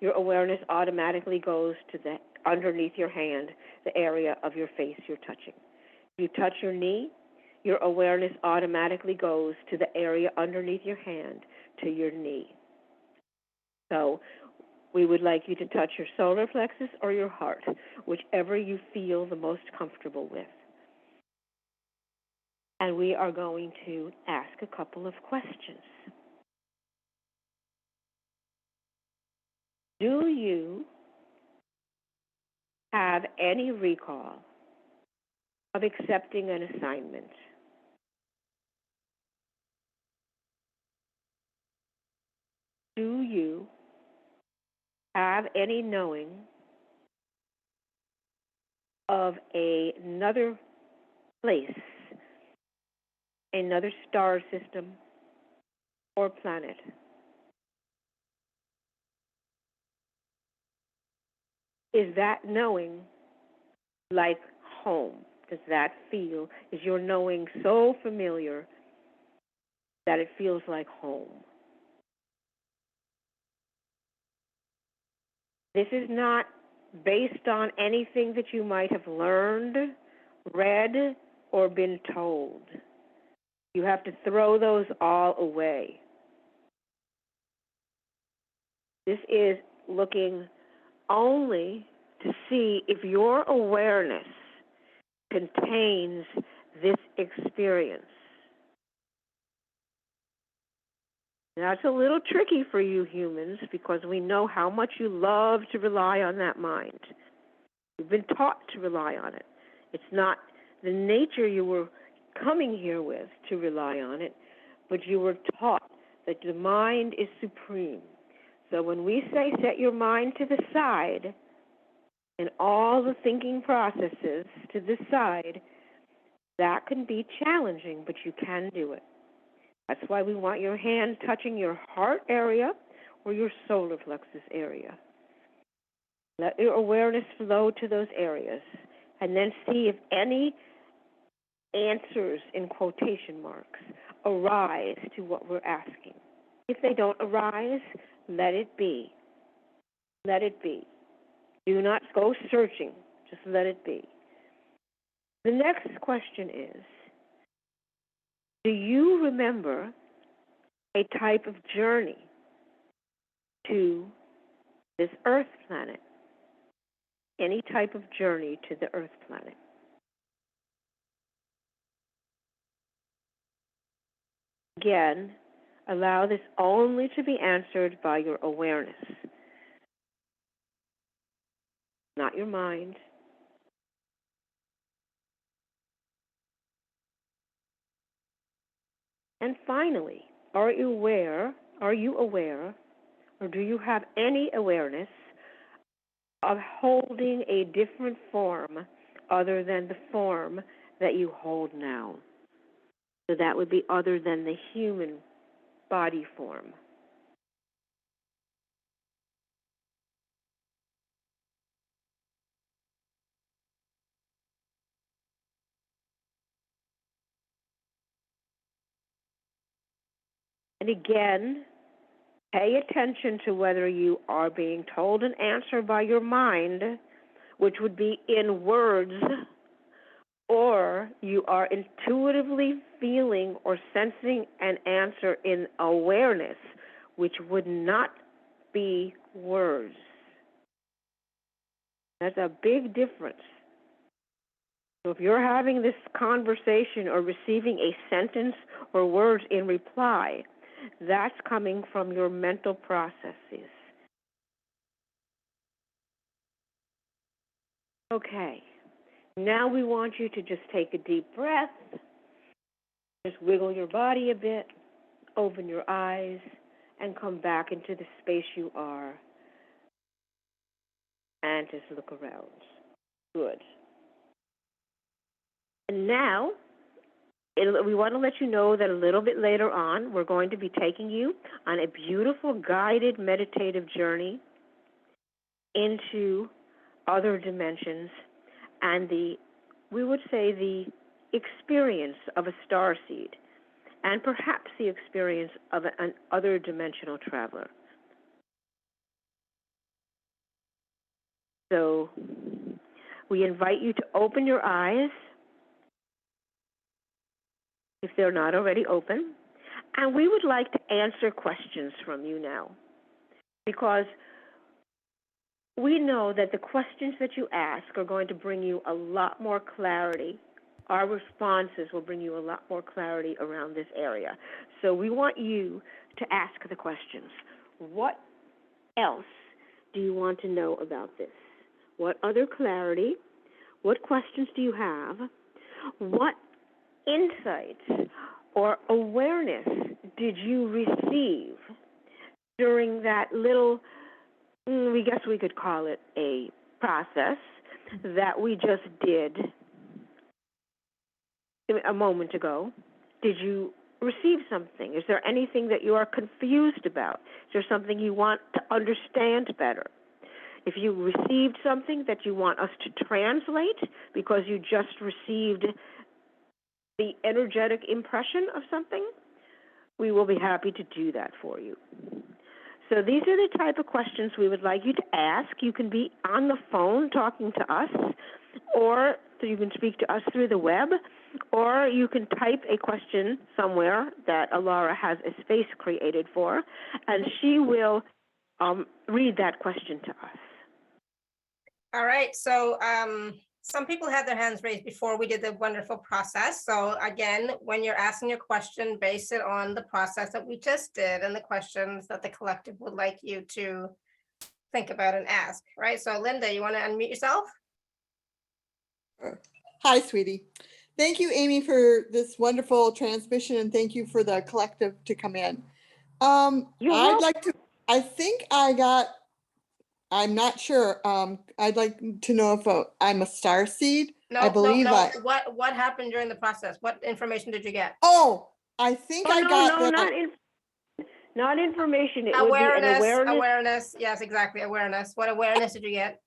your awareness automatically goes to the underneath your hand, the area of your face you're touching. If you touch your knee, your awareness automatically goes to the area underneath your hand, to your knee. So we would like you to touch your solar plexus or your heart, whichever you feel the most comfortable with. And we are going to ask a couple of questions. Do you have any recall of accepting an assignment? Do you have any knowing of another place, another star system or planet? Is that knowing like home? Does that feel, is your knowing so familiar that it feels like home? This is not based on anything that you might have learned, read, or been told. You have to throw those all away. This is looking only to see if your awareness contains this experience. Now, it's a little tricky for you humans because we know how much you love to rely on that mind. You've been taught to rely on it. It's not the nature you were coming here with to rely on it, but you were taught that the mind is supreme. So when we say set your mind to the side and all the thinking processes to the side, that can be challenging, but you can do it. That's why we want your hand touching your heart area or your solar plexus area. Let your awareness flow to those areas and then see if any answers in quotation marks arise to what we're asking. If they don't arise, let it be. Let it be. Do not go searching. Just let it be. The next question is, do you remember a type of journey to this Earth planet? Any type of journey to the Earth planet? Again, allow this only to be answered by your awareness, not your mind. And finally, are you aware, or do you have any awareness of holding a different form other than the form that you hold now? So that would be other than the human body form. And again, pay attention to whether you are being told an answer by your mind, which would be in words, or you are intuitively feeling or sensing an answer in awareness, which would not be words. That's a big difference. So if you're having this conversation or receiving a sentence or words in reply, that's coming from your mental processes. Okay, now we want you to just take a deep breath, just wiggle your body a bit, open your eyes, and come back into the space you are, and just look around. Good. And now, we want to let you know that a little bit later on, we're going to be taking you on a beautiful guided meditative journey into other dimensions and we would say the experience of a starseed and perhaps the experience of an other dimensional traveler. So we invite you to open your eyes if they're not already open, and we would like to answer questions from you now, because we know that the questions that you ask are going to bring you a lot more clarity. Our responses will bring you a lot more clarity around this area. So we want you to ask the questions. What else do you want to know about this? What other clarity? What questions do you have? What insights or awareness did you receive during that little, we guess we could call it a process that we just did a moment ago? Did you receive something? Is there anything that you are confused about? Is there something you want to understand better? If you received something that you want us to translate because you just received the energetic impression of something, we will be happy to do that for you. So these are the type of questions we would like you to ask. You can be on the phone talking to us, or you can speak to us through the web, or you can type a question somewhere that Alara has a space created for, and she will read that question to us. All right, so some people had their hands raised before we did the wonderful process. So again, when you're asking your question, base it on the process that we just did and the questions that the collective would like you to think about and ask, right? So Linda, you want to unmute yourself? Hi, sweetie. Thank you, Amy, for this wonderful transmission, and thank you for the collective to come in. I'd like to, I think I got, I'm not sure. I'd like to know if I'm a star seed. No, I believe no. What happened during the process? What information did you get? Oh, I think I got not information. It Awareness, would be an awareness. Yes, exactly. Awareness. What awareness did you get?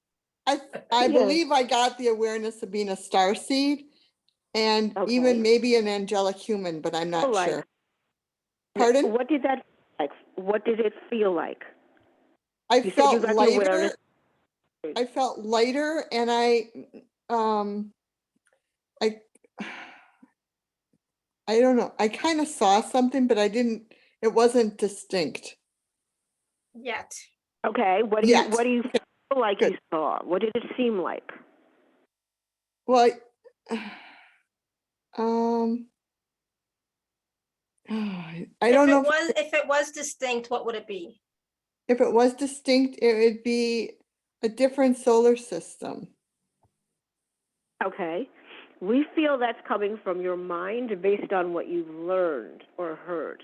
I believe I got the awareness of being a star seed and even maybe an angelic human, but I'm not sure. Pardon? What did that feel like? What did it feel like? I felt lighter. I felt lighter, and I don't know. I kind of saw something, but it wasn't distinct. Yet. Okay. What do you feel like you saw? What did it seem like? Well, I don't know. If it was distinct, what would it be? If it was distinct, it would be a different solar system. Okay. We feel that's coming from your mind based on what you've learned or heard.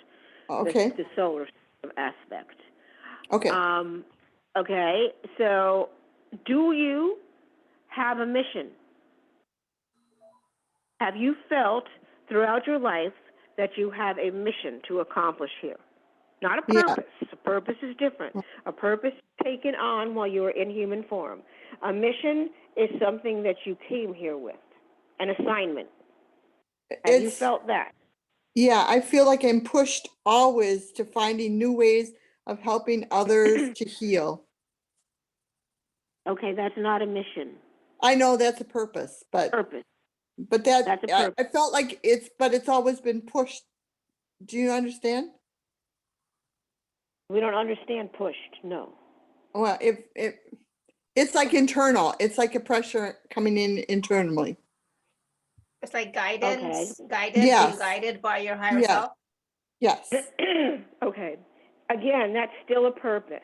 Okay. The solar system aspect. Okay. Okay. So, do you have a mission? Have you felt throughout your life that you have a mission to accomplish here? Not a purpose. Yeah. A purpose is different. A purpose taken on while you were in human form. A mission is something that you came here with, an assignment. Have you felt that? Yeah, I feel like I'm pushed always to finding new ways of helping others to heal. Okay, that's not a mission. I know that's a purpose, but that's a purpose. I felt like it's always been pushed. Do you understand? We don't understand pushed, no. Well, it's like internal. It's like a pressure coming in internally. It's like guidance, Yes. Being guided by your higher self. Yes. Okay. Again, that's still a purpose.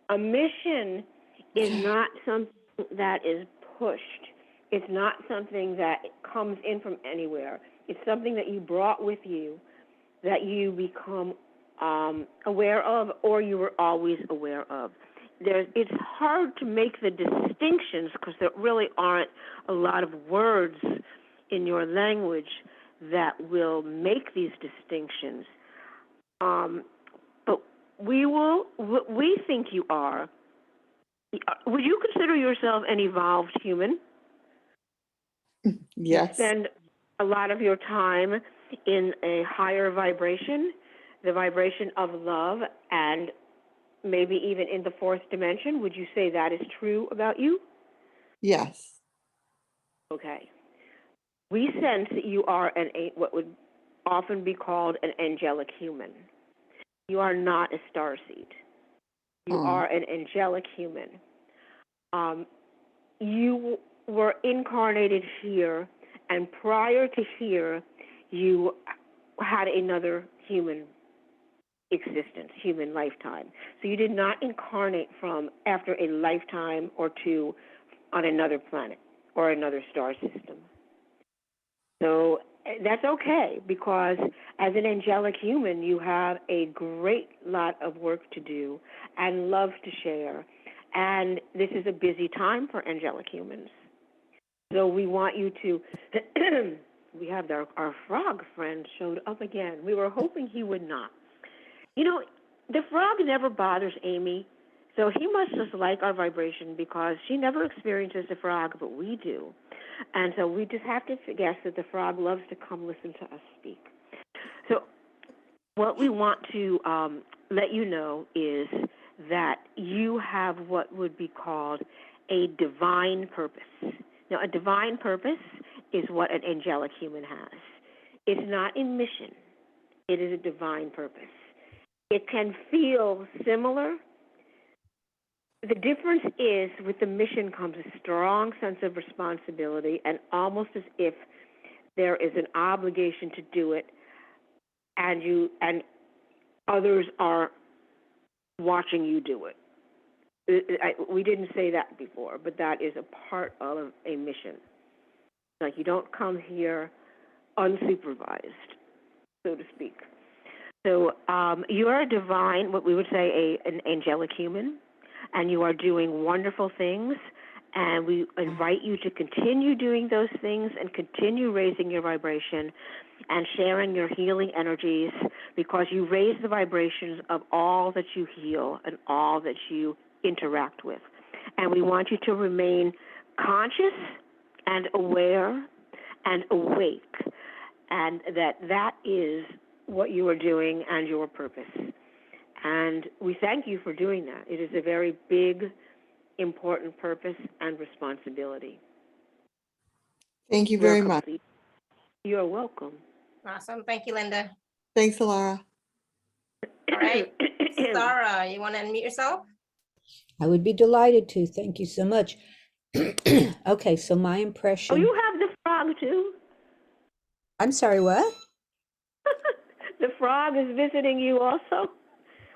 A mission is not something that is pushed. It's not something that comes in from anywhere. It's something that you brought with you, that you become aware of, or you were always aware of. It's hard to make the distinctions because there really aren't a lot of words in your language that will make these distinctions. But we think you are. Would you consider yourself an evolved human? Yes. You spend a lot of your time in a higher vibration, the vibration of love, and maybe even in the fourth dimension. Would you say that is true about you? Yes. Okay. We sense that you are what would often be called an angelic human. You are not a starseed. You are an angelic human. You were incarnated here, and prior to here, you had another human existence, human lifetime. So you did not incarnate after a lifetime or two on another planet or another star system. So that's okay, because as an angelic human, you have a great lot of work to do and love to share. And this is a busy time for angelic humans. So we want you to, we have our frog friend showed up again. We were hoping he would not. You know, the frog never bothers Amy, so he must just like our vibration, because she never experiences the frog, but we do. And so we just have to guess that the frog loves to come listen to us speak. So what we want to let you know is that you have what would be called a divine purpose. Now, a divine purpose is what an angelic human has. It's not in mission. It is a divine purpose. It can feel similar. The difference is, with the mission comes a strong sense of responsibility, and almost as if there is an obligation to do it, and others are watching you do it. We didn't say that before, but that is a part of a mission. Like, you don't come here unsupervised, so to speak. So you are a divine, what we would say an angelic human, and you are doing wonderful things, and we invite you to continue doing those things and continue raising your vibration and sharing your healing energies, because you raise the vibrations of all that you heal and all that you interact with. And we want you to remain conscious and aware and awake, and that is what you are doing and your purpose. And we thank you for doing that. It is a very big, important purpose and responsibility. Thank you very much. You're welcome. Awesome. Thank you, Linda. Thanks, Alara. All right. Sarah, you want to unmute yourself? I would be delighted to. Thank you so much. Okay, so my impression. Oh, you have the frog too? I'm sorry, what? The frog is visiting you also?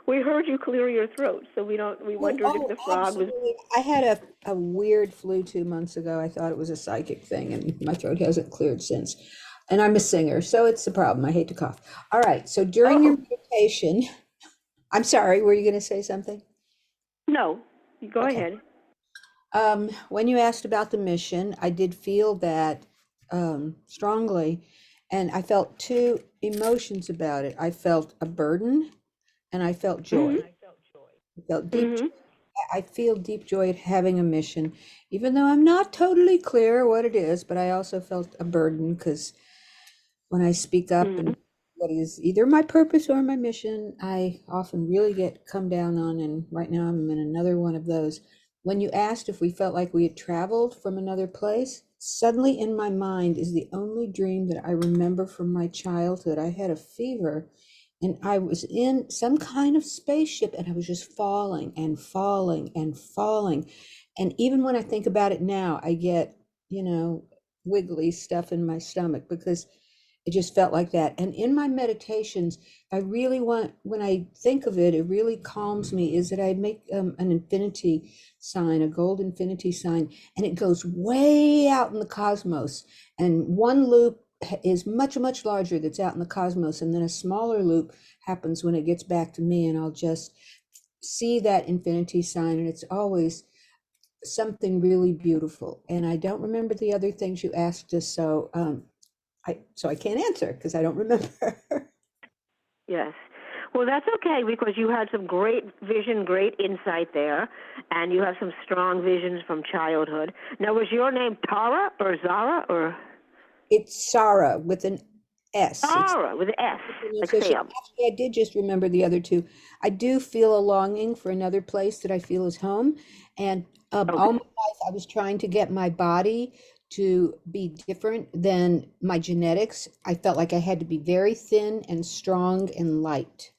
We heard you clear your throat, so we wondered if the frog absolutely. was. I had a weird flu 2 months ago. I thought it was a psychic thing, and my throat hasn't cleared since. And I'm a singer, so it's a problem. I hate to cough. All right, so during your meditation, I'm sorry, were you going to say something? No, go ahead. When you asked about the mission, I did feel that strongly, and I felt two emotions about it. I felt a burden, and I felt joy. I felt deep joy. I feel deep joy at having a mission, even though I'm not totally clear what it is, but I also felt a burden, because when I speak up and what is either my purpose or my mission, I often really get come down on, and right now I'm in another one of those. When you asked if we felt like we had traveled from another place, suddenly in my mind is the only dream that I remember from my childhood. I had a fever, and I was in some kind of spaceship, and I was just falling and falling and falling. And even when I think about it now, I get, wiggly stuff in my stomach, because it just felt like that. And in my meditations, I really want, when I think of it, it really calms me, is that I make an infinity sign, a gold infinity sign, and it goes way out in the cosmos. And one loop is much, much larger that's out in the cosmos. And then a smaller loop happens when it gets back to me, and I'll just see that infinity sign. And it's always something really beautiful. And I don't remember the other things you asked us. So I can't answer because I don't remember. Yes. Well, that's okay, because you had some great vision, great insight there, and you have some strong visions from childhood. Now, was your name Tara or Zara or? It's Sarah with an S. Sarah with an S, like Sam. Actually, I did just remember the other two. I do feel a longing for another place that I feel is home. And all my life, I was trying to get my body to be different than my genetics. I felt like I had to be very thin and strong and light.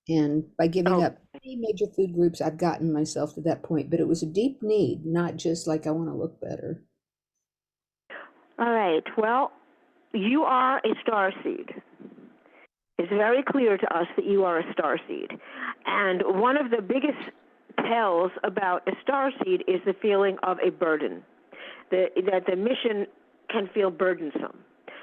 And by giving up 3 major food groups, I've gotten myself to that point. But it was a deep need, not just like I want to look better. All right. Well, you are a starseed. It's very clear to us that you are a starseed. And one of the biggest tells about a starseed is the feeling of a burden, that the mission can feel burdensome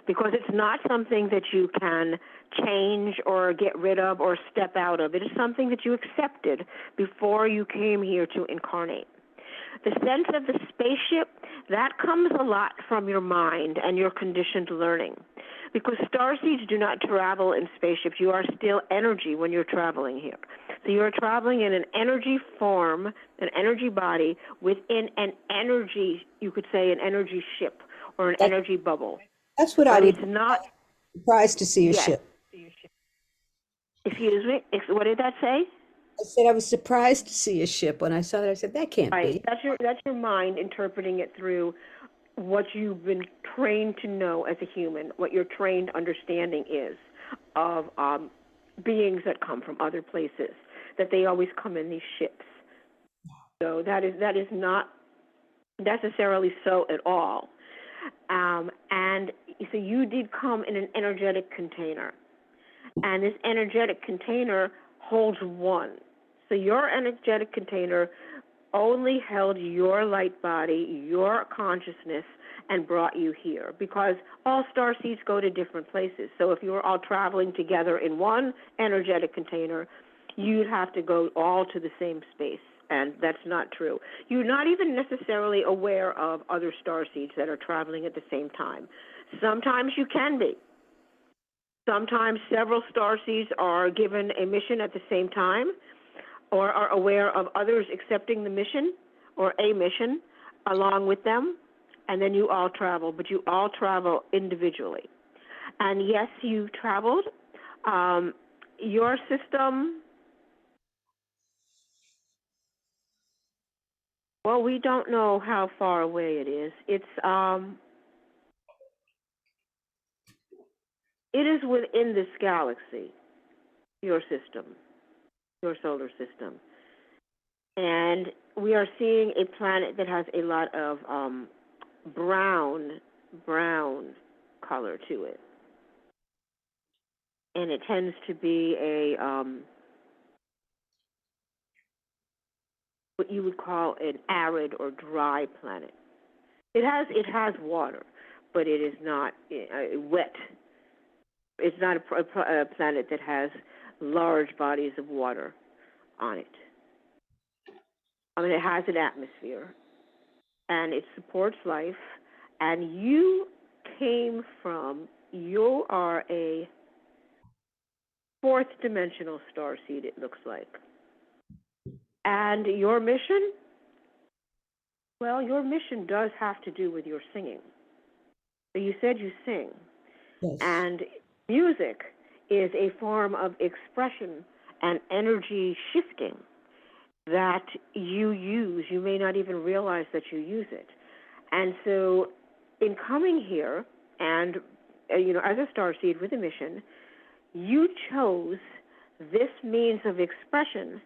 because it's not something that you can change or get rid of or step out of. It is something that you accepted before you came here to incarnate. The sense of the spaceship, that comes a lot from your mind and your conditioned learning. Because starseeds do not travel in spaceships. You are still energy when you're traveling here. So you're traveling in an energy form, an energy body, within an energy, you could say an energy ship or an energy bubble. That's what I But would it's not, surprised to see a yes. ship. Excuse me, what did that say? I said I was surprised to see a ship. When I saw that, I said, that can't Right, be. that's your mind interpreting it through what you've been trained to know as a human, what your trained understanding is of beings that come from other places, that they always come in these ships. So that is not necessarily so at all. And so you did come in an energetic container. And this energetic container holds one. So your energetic container only held your light body, your consciousness, and brought you here. Because all starseeds go to different places. So if you were all traveling together in one energetic container, you'd have to go all to the same space. And that's not true. You're not even necessarily aware of other starseeds that are traveling at the same time. Sometimes you can be. Sometimes several starseeds are given a mission at the same time, or are aware of others accepting the mission or a mission along with them, and then you all travel, but you all travel individually. And yes, you traveled. Your system, well, we don't know how far away it is. It is within this galaxy, your system, your solar system. And we are seeing a planet that has a lot of brown color to it. And it tends to be a what you would call an arid or dry planet. It has water, but it is not wet. It's not a planet that has large bodies of water on it. I mean, it has an atmosphere, and it supports life, and you are a fourth dimensional starseed, it looks like. And your mission? Well, your mission does have to do with your singing. So you said you sing. Yes. And music is a form of expression and energy shifting that you use. You may not even realize that you use it. And so in coming here and, as a starseed with a mission, you chose this means of expression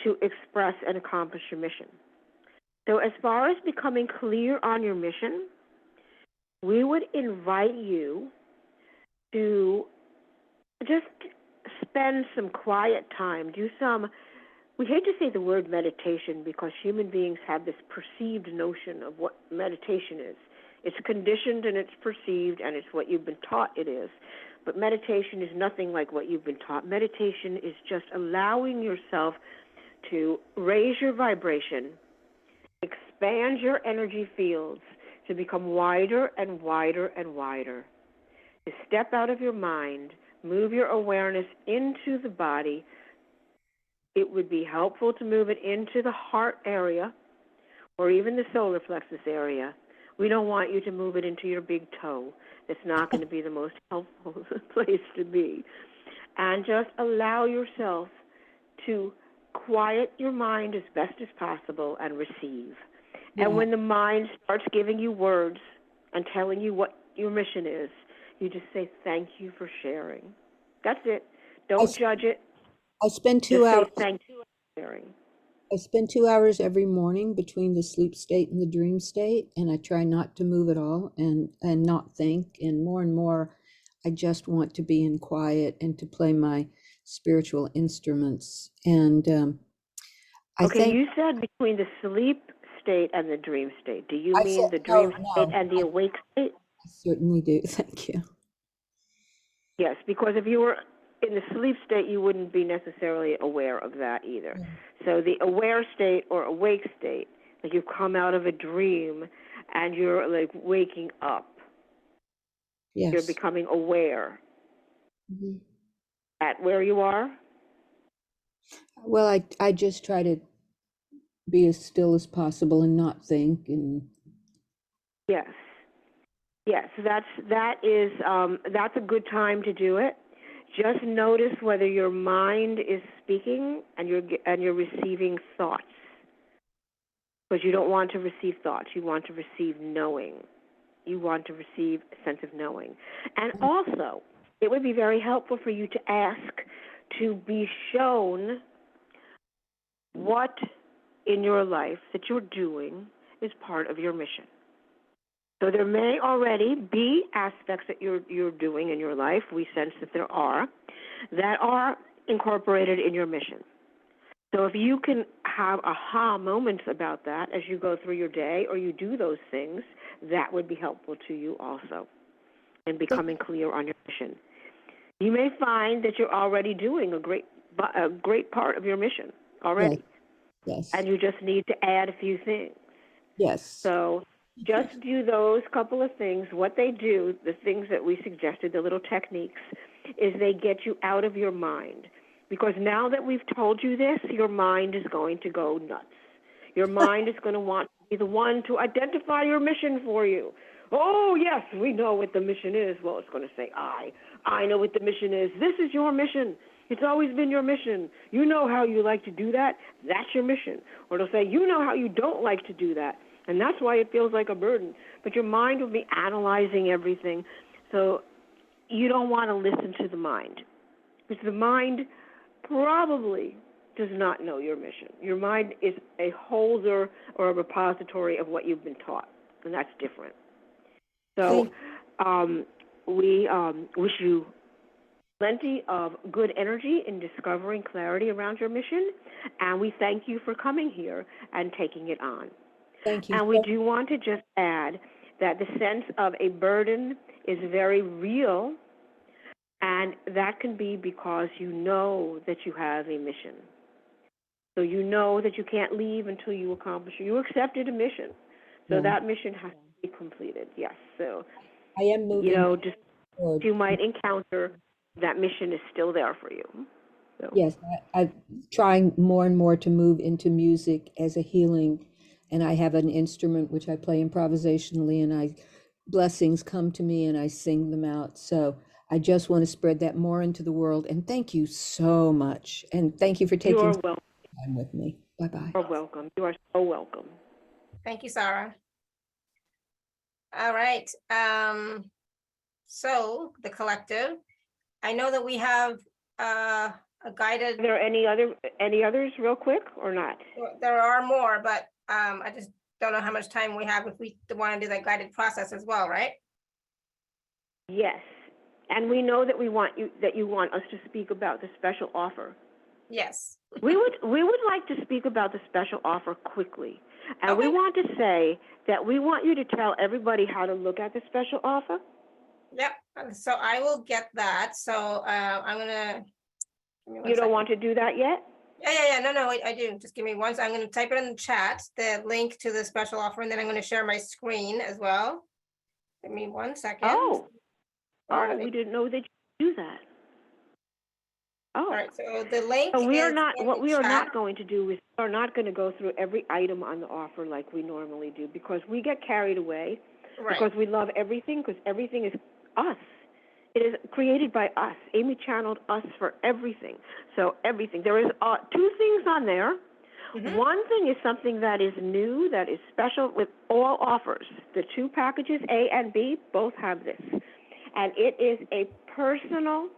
to express and accomplish your mission. So as far as becoming clear on your mission, we would invite you to just spend some quiet time, we hate to say the word meditation because human beings have this perceived notion of what meditation is. It's conditioned and it's perceived and it's what you've been taught it is. But meditation is nothing like what you've been taught. Meditation is just allowing yourself to raise your vibration, expand your energy fields to become wider and wider and wider. To step out of your mind, move your awareness into the body. It would be helpful to move it into the heart area or even the solar plexus area. We don't want you to move it into your big toe. It's not going to be the most helpful place to be. And just allow yourself to quiet your mind as best as possible and receive. Yeah. And when the mind starts giving you words and telling you what your mission is, you just say, thank you for sharing. That's it. Don't judge it. I spend 2 hours. Thank you for sharing. I spend 2 hours every morning between the sleep state and the dream state, and I try not to move at all and not think. And more, I just want to be in quiet and to play my spiritual instruments. And Okay, think you said between the sleep state and the dream state. Do you I mean said the no, dream state no. and the awake state? I certainly do. Thank you. Yes, because if you were in the sleep state, you wouldn't be necessarily aware of that either. So the aware state or awake state, like you come out of a dream and you're like waking up, you're Yes. becoming aware Mhm. at where you are. Well, I just try to be as still as possible and not think and Yes, yes, that's a good time to do it. Just notice whether your mind is speaking and you're receiving thoughts, because you don't want to receive thoughts. You want to receive knowing. You want to receive a sense of knowing. And also, it would be very helpful for you to ask to be shown what in your life that you're doing is part of your mission. So there may already be aspects that you're doing in your life, we sense that there are, that are incorporated in your mission. So if you can have aha moments about that as you go through your day or you do those things, that would be helpful to you also in becoming clear on your mission. You may find that you're already doing a great part of your mission already. yes. And you just need to add a few things. Yes. So just do those couple of things. What they do, the things that we suggested, the little techniques, is they get you out of your mind. Because now that we've told you this, your mind is going to go nuts. Your mind is going to want to be the one to identify your mission for you. Oh, yes, we know what the mission is. Well, it's going to say, I know what the mission is. This is your mission. It's always been your mission. You know how you like to do that. That's your mission. Or it'll say, you know how you don't like to do that. And that's why it feels like a burden. But your mind will be analyzing everything. So you don't want to listen to the mind. Because the mind probably does not know your mission. Your mind is a holder or a repository of what you've been taught. And that's different. So we wish you plenty of good energy in discovering clarity around your mission. And we thank you for coming here and taking it on. Thank you. And we do want to just add that the sense of a burden is very real, and that can be because you know that you have a mission. So you know that you can't leave until you accomplish it. You accepted a mission, so that mission has to be completed. Yes, so I am moving just forward. you might encounter that mission is still there for you. So. Yes, I'm trying more and more to move into music as a healing, and I have an instrument which I play improvisationally, and blessings come to me and I sing them out. So I just want to spread that more into the world. And thank you so much. And thank you for taking time with me. Bye-bye. You're welcome. You are so welcome. Thank you, Sarah. All right. So the collective, I know that we have a guided. Are there any others real quick or not? There are more, but I just don't know how much time we have if we want to do that guided process as well, right? Yes. And we know that you want us to speak about the special offer. Yes. we would like to speak about the special offer quickly. And Okay. we want to say that we want you to tell everybody how to look at the special offer. Yep. So I will get that. So I'm gonna. You don't want to do that yet? Yeah. No, I do. Just give me one. So I'm going to type it in the chat, the link to the special offer, and then I'm going to share my screen as well. Give me 1 second. We didn't know that you do that. All right. So the link. So we are is not. in What the we are chat. not going to do is we are not going to go through every item on the offer like we normally do, because we get carried away. Right. Because we love everything, because everything is us. It is created by us. Amy channeled us for everything. So everything. There is 2 things on there. Mhm. One thing is something that is new, that is special with all offers. The 2 packages, A and B, both have this. And it is a personal,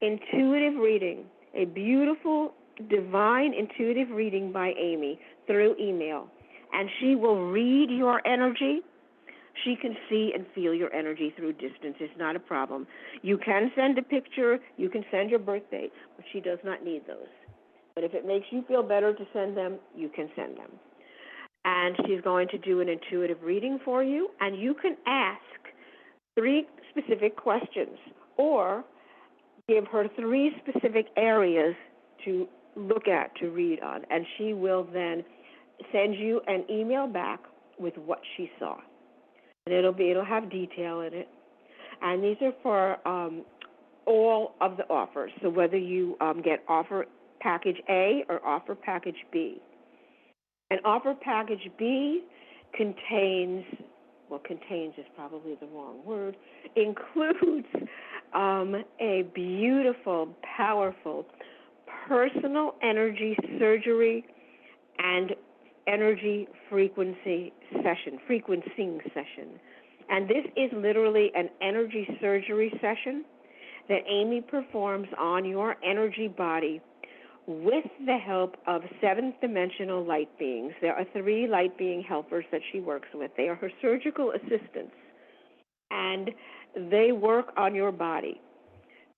intuitive reading, a beautiful, divine, intuitive reading by Amy through email. And she will read your energy. She can see and feel your energy through distance. It's not a problem. You can send a picture. You can send your birth date, but she does not need those. But if it makes you feel better to send them, you can send them. And she's going to do an intuitive reading for you, and you can ask 3 specific questions or give her 3 specific areas to look at, to read on, and she will then send you an email back with what she saw. And it'll have detail in it. And these are for all of the offers. So whether you get offer package A or offer package B. And offer package B contains is probably the wrong word, includes a beautiful, powerful, personal energy surgery and energy frequencing session. And this is literally an energy surgery session that Amy performs on your energy body with the help of 7th dimensional light beings. There are 3 light being helpers that she works with. They are her surgical assistants, and they work on your body.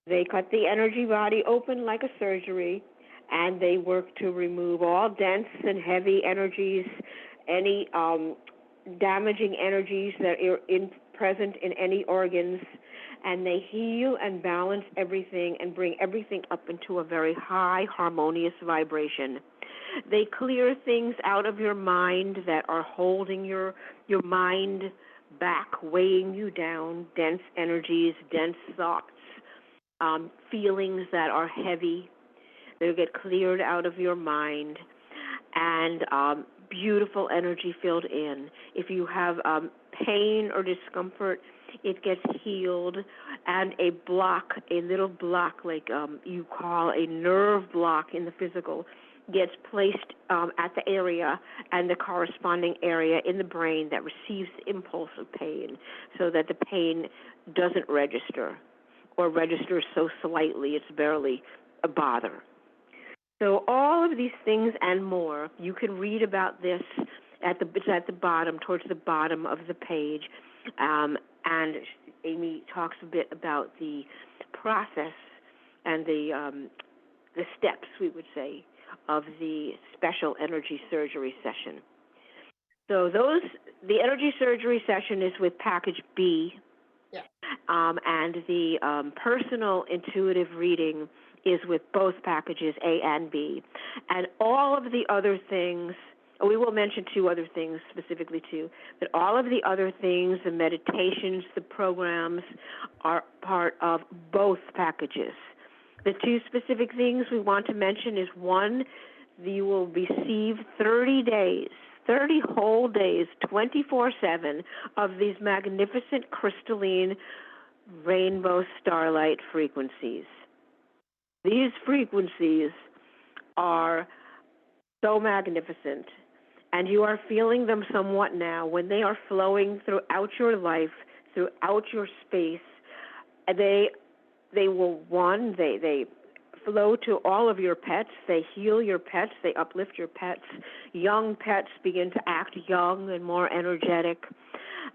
They cut the energy body open like a surgery, and they work to remove all dense and heavy energies, any damaging energies that are present in any organs, and they heal and balance everything and bring everything up into a very high, harmonious vibration. They clear things out of your mind that are holding your mind back, weighing you down, dense energies, dense thoughts, feelings that are heavy. They'll get cleared out of your mind, and beautiful energy filled in. If you have pain or discomfort, it gets healed, and a little block, like you call a nerve block in the physical, gets placed at the area and the corresponding area in the brain that receives the impulse of pain, so that the pain doesn't register, or registers so slightly it's barely a bother. So all of these things and more, you can read about this it's at the bottom, towards the bottom of the page. And Amy talks a bit about the process and the steps, we would say, of the special energy surgery session. So the energy surgery session is with package B, and the personal intuitive reading is with both packages A and B. And all of the other things, we will mention 2 other things specifically too, but all of the other things, the meditations, the programs, are part of both packages. The 2 specific things we want to mention is, 1, you will receive 30 whole days, 24/7, of these magnificent crystalline rainbow starlight frequencies. These frequencies are so magnificent, and you are feeling them somewhat now when they are flowing throughout your life, throughout your space. They will, they flow to all of your pets. They heal your pets. They uplift your pets. Young pets begin to act young and more energetic.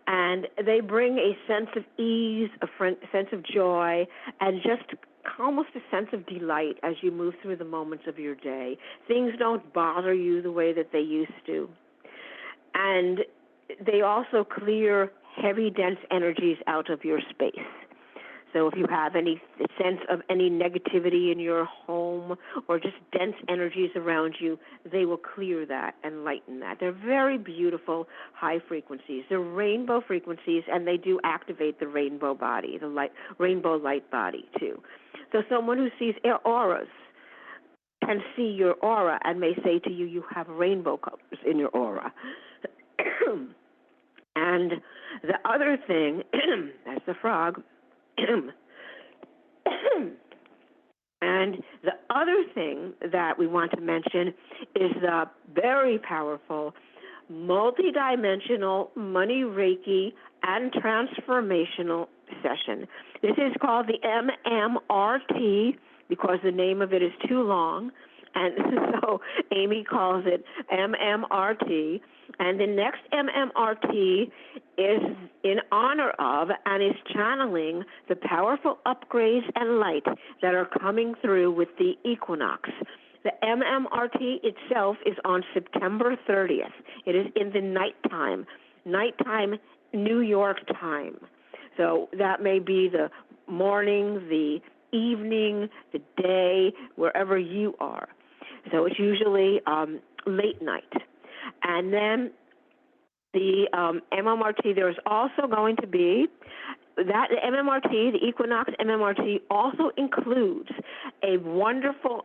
And they bring a sense of ease, a sense of joy, and just almost a sense of delight as you move through the moments of your day. Things don't bother you the way that they used to. And they also clear heavy, dense energies out of your space. So if you have any sense of any negativity in your home or just dense energies around you, they will clear that and lighten that. They're very beautiful high frequencies. They're rainbow frequencies, and they do activate the rainbow body, the rainbow light body too. So someone who sees auras can see your aura and may say to you, you have rainbow colors in your aura. And the other thing, that's the frog, and the other thing that we want to mention is the very powerful multidimensional money Reiki and transformational session. This is called the MMRT because the name of it is too long, and so Amy calls it MMRT. And the next MMRT is in honor of and is channeling the powerful upgrades and light that are coming through with the equinox. The MMRT itself is on September 30th. It is in the nighttime New York time. So that may be the morning, the evening, the day, wherever you are. So it's usually late night. And then the MMRT, there's also going to be that the MMRT, the Equinox MMRT, also includes a wonderful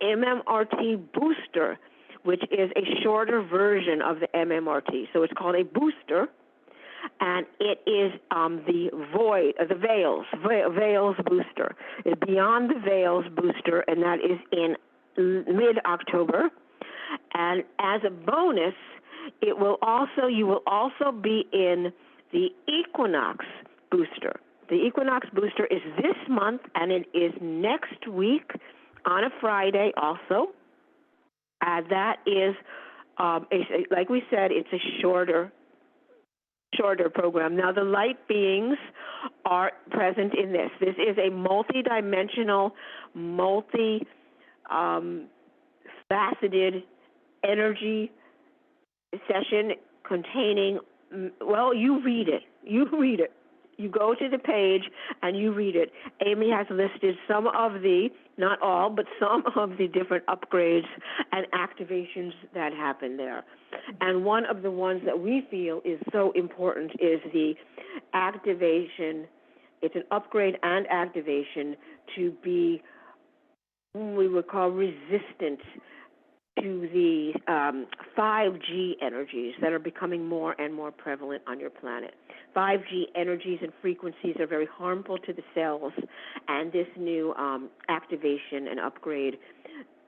MMRT booster, which is a shorter version of the MMRT. So it's called a booster, and it is the Veils booster. It's Beyond the Veils booster, and that is in mid-October. And as a bonus, you will also be in the Equinox booster. The Equinox booster is this month, and it is next week on a Friday also. That is, like we said, it's a shorter program. Now, the light beings are present in this. This is a multi-dimensional, faceted energy session containing, well, you read it. You go to the page and you read it. Amy has listed some of the, not all, but some of the different upgrades and activations that happen there. And one of the ones that we feel is so important is the activation. It's an upgrade and activation to be, we would call, resistant to the 5G energies that are becoming more and more prevalent on your planet. 5G energies and frequencies are very harmful to the cells, and this new activation and upgrade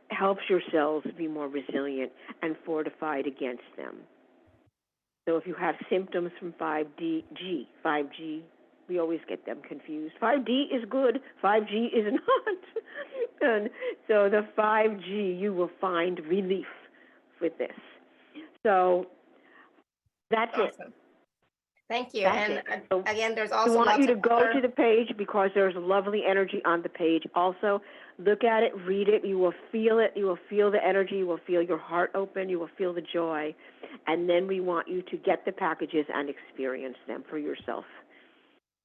helps your cells be more resilient and fortified against them. So if you have symptoms from 5G, we always get them confused. 5D is good, 5G is not. And so the 5G, you will find relief with this. So that's awesome. it. Thank you. That's and it. So again, there's also I want you to go other... to the page because there's lovely energy on the page. Also, look at it, read it. You will feel it. You will feel the energy. You will feel your heart open. You will feel the joy. And then we want you to get the packages and experience them for yourself.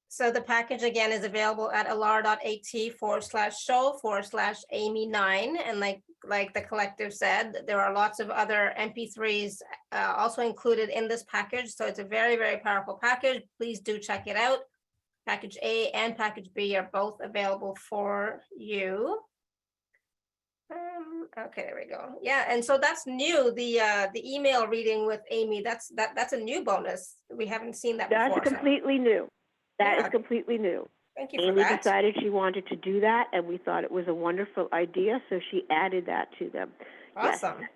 So the package again is available at alara.at/show/Amy9. And like the collective said, there are lots of other MP3s also included in this package. So it's a very, very powerful package. Please do check it out. Package A and package B are both available for you. Okay, there we go. Yeah, and so that's new. The email reading with Amy. That's a new bonus. We haven't seen that before. That's completely new. That is completely new. Thank you for Amy that. decided she wanted to do that, and we thought it was a wonderful idea, so she added that to them. Awesome. Yes.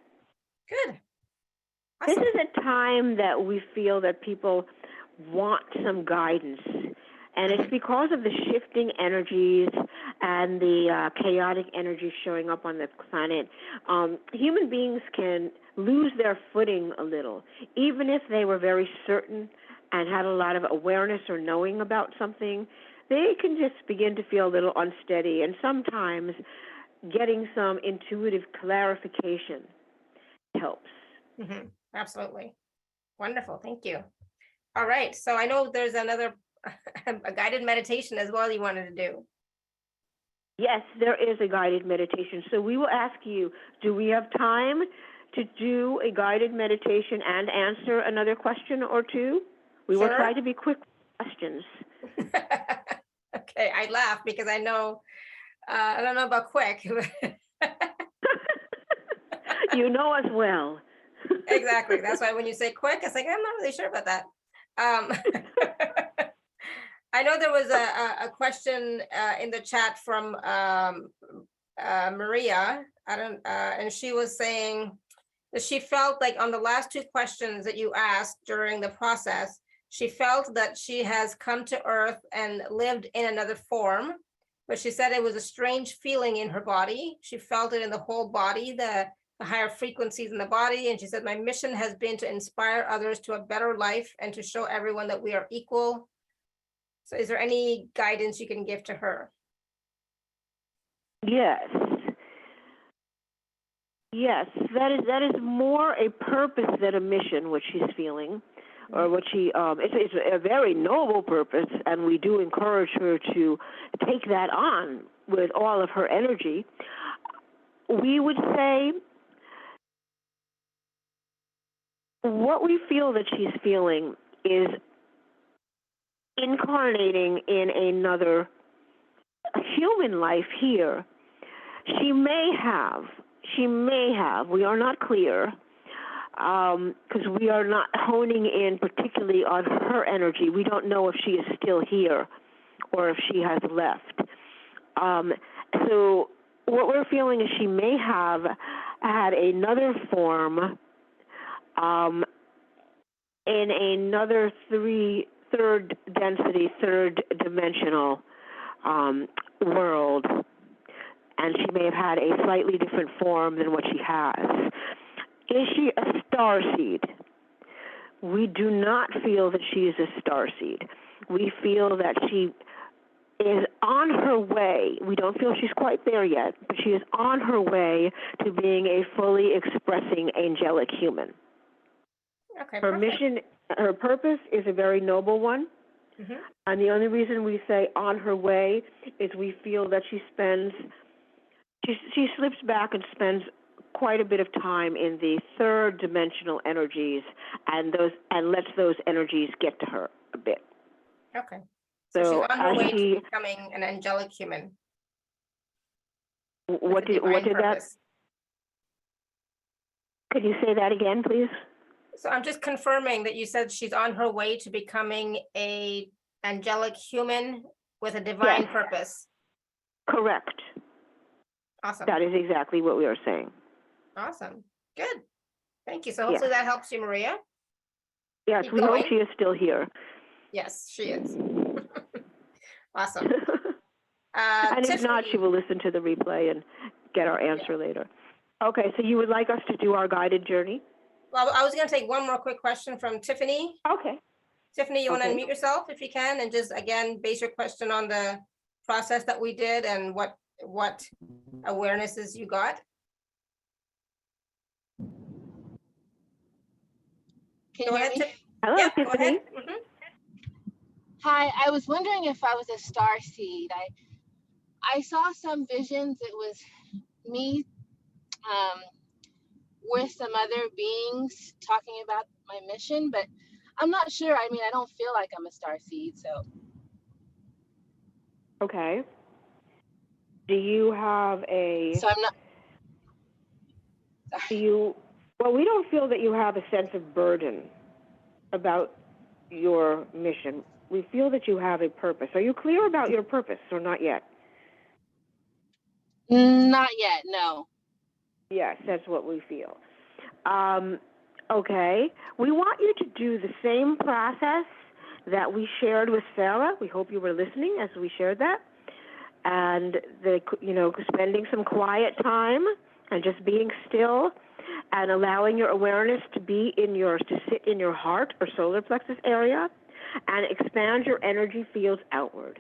Good. Awesome. This is a time that we feel that people want some guidance, and it's because of the shifting energies and the chaotic energies showing up on the planet. Human beings can lose their footing a little, even if they were very certain and had a lot of awareness or knowing about something. They can just begin to feel a little unsteady, and sometimes getting some intuitive clarification helps. Mm-hmm. Absolutely. Wonderful. Thank you. All right. So I know there's another a guided meditation as well you wanted to do. Yes, there is a guided meditation. So we will ask you, do we have time to do a guided meditation and answer another question or two? We will try to be quick questions. Okay, I laugh because I know, I don't know about quick. You know us well. Exactly. That's why when you say quick, it's like, I'm not really sure about that. I know there was a question in the chat from Maria. And she was saying that she felt like on the last two questions that you asked during the process, she felt that she has come to Earth and lived in another form, but she said it was a strange feeling in her body. She felt it in the whole body, the higher frequencies in the body. And she said, my mission has been to inspire others to a better life and to show everyone that we are equal. So is there any guidance you can give to her? Yes. Yes, that is more a purpose than a mission, what she's feeling, or what it's a very noble purpose, and we do encourage her to take that on with all of her energy. We would say what we feel that she's feeling is incarnating in another human life here. She may have, we are not clear, because we are not honing in particularly on her energy. We don't know if she is still here or if she has left. So what we're feeling is she may have had another form in another third density, third dimensional world, and she may have had a slightly different form than what she has. Is she a starseed? We do not feel that she is a starseed. We feel that she is on her way. We don't feel she's quite there yet, but she is on her way to being a fully expressing angelic human. Okay, Her perfect. mission, her purpose is a very noble one. Mm-hmm. And the only reason we say on her way is we feel that she slips back and spends quite a bit of time in the third dimensional energies, and lets those energies get to her a bit. Okay. So she's So on her as way she, to becoming an angelic human. what with a did divine that? purpose. Could you say that again, please? So I'm just confirming that you said she's on her way to becoming a angelic human with a divine Yes. purpose. Correct. Awesome. That is exactly what we are saying. Awesome. Good. Thank you. So hopefully that helps you, Maria. Yes, Keep we hope going. she is still here. Yes, she is. Awesome. And if not, Tiffany. she will listen to the replay and get our answer later. Okay, so you would like us to do our guided journey? Well, I was going to take one more quick question from Tiffany. Okay. Tiffany, you want to Okay. unmute yourself if you can, and just again base your question on the process that we did and what awarenesses you got. Can Go you hear ahead. me? Hello, Yep, go Tiffany. ahead. Mhm. Hi, I was wondering if I was a star seed. I saw some visions. It was me with some other beings talking about my mission, but I'm not sure. I mean, I don't feel like I'm a star seed, so. Okay. Do you have So I'm not. well, we don't feel that you have a sense of burden about your mission. We feel that you have a purpose. Are you clear about your purpose or not yet? Not yet, no. Yes, that's what we feel. Okay. We want you to do the same process that we shared with Sarah. We hope you were listening as we shared that. And spending some quiet time and just being still and allowing your awareness to sit in your heart or solar plexus area and expand your energy fields outward.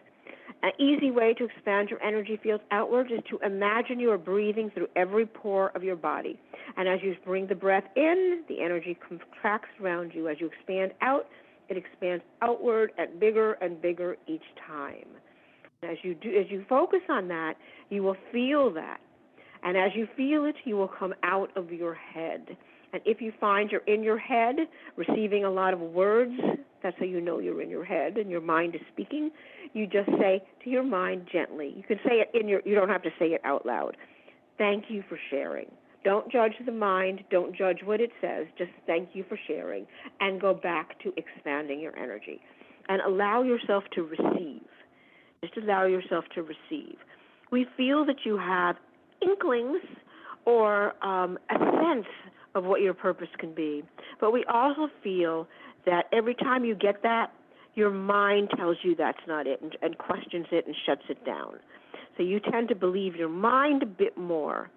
An easy way to expand your energy fields outward is to imagine you are breathing through every pore of your body. And as you bring the breath in, the energy contracts around you. As you expand out, it expands outward and bigger each time. And as you focus on that, you will feel that. And as you feel it, you will come out of your head. And if you find you're in your head, receiving a lot of words, that's how you know you're in your head and your mind is speaking. You just say to your mind gently. You can say it you don't have to say it out loud. Thank you for sharing. Don't judge the mind. Don't judge what it says. Just thank you for sharing and go back to expanding your energy. And allow yourself to receive. Just allow yourself to receive. We feel that you have inklings or a sense of what your purpose can be. But we also feel that every time you get that, your mind tells you that's not it and questions it and shuts it down. So you tend to believe your mind a bit more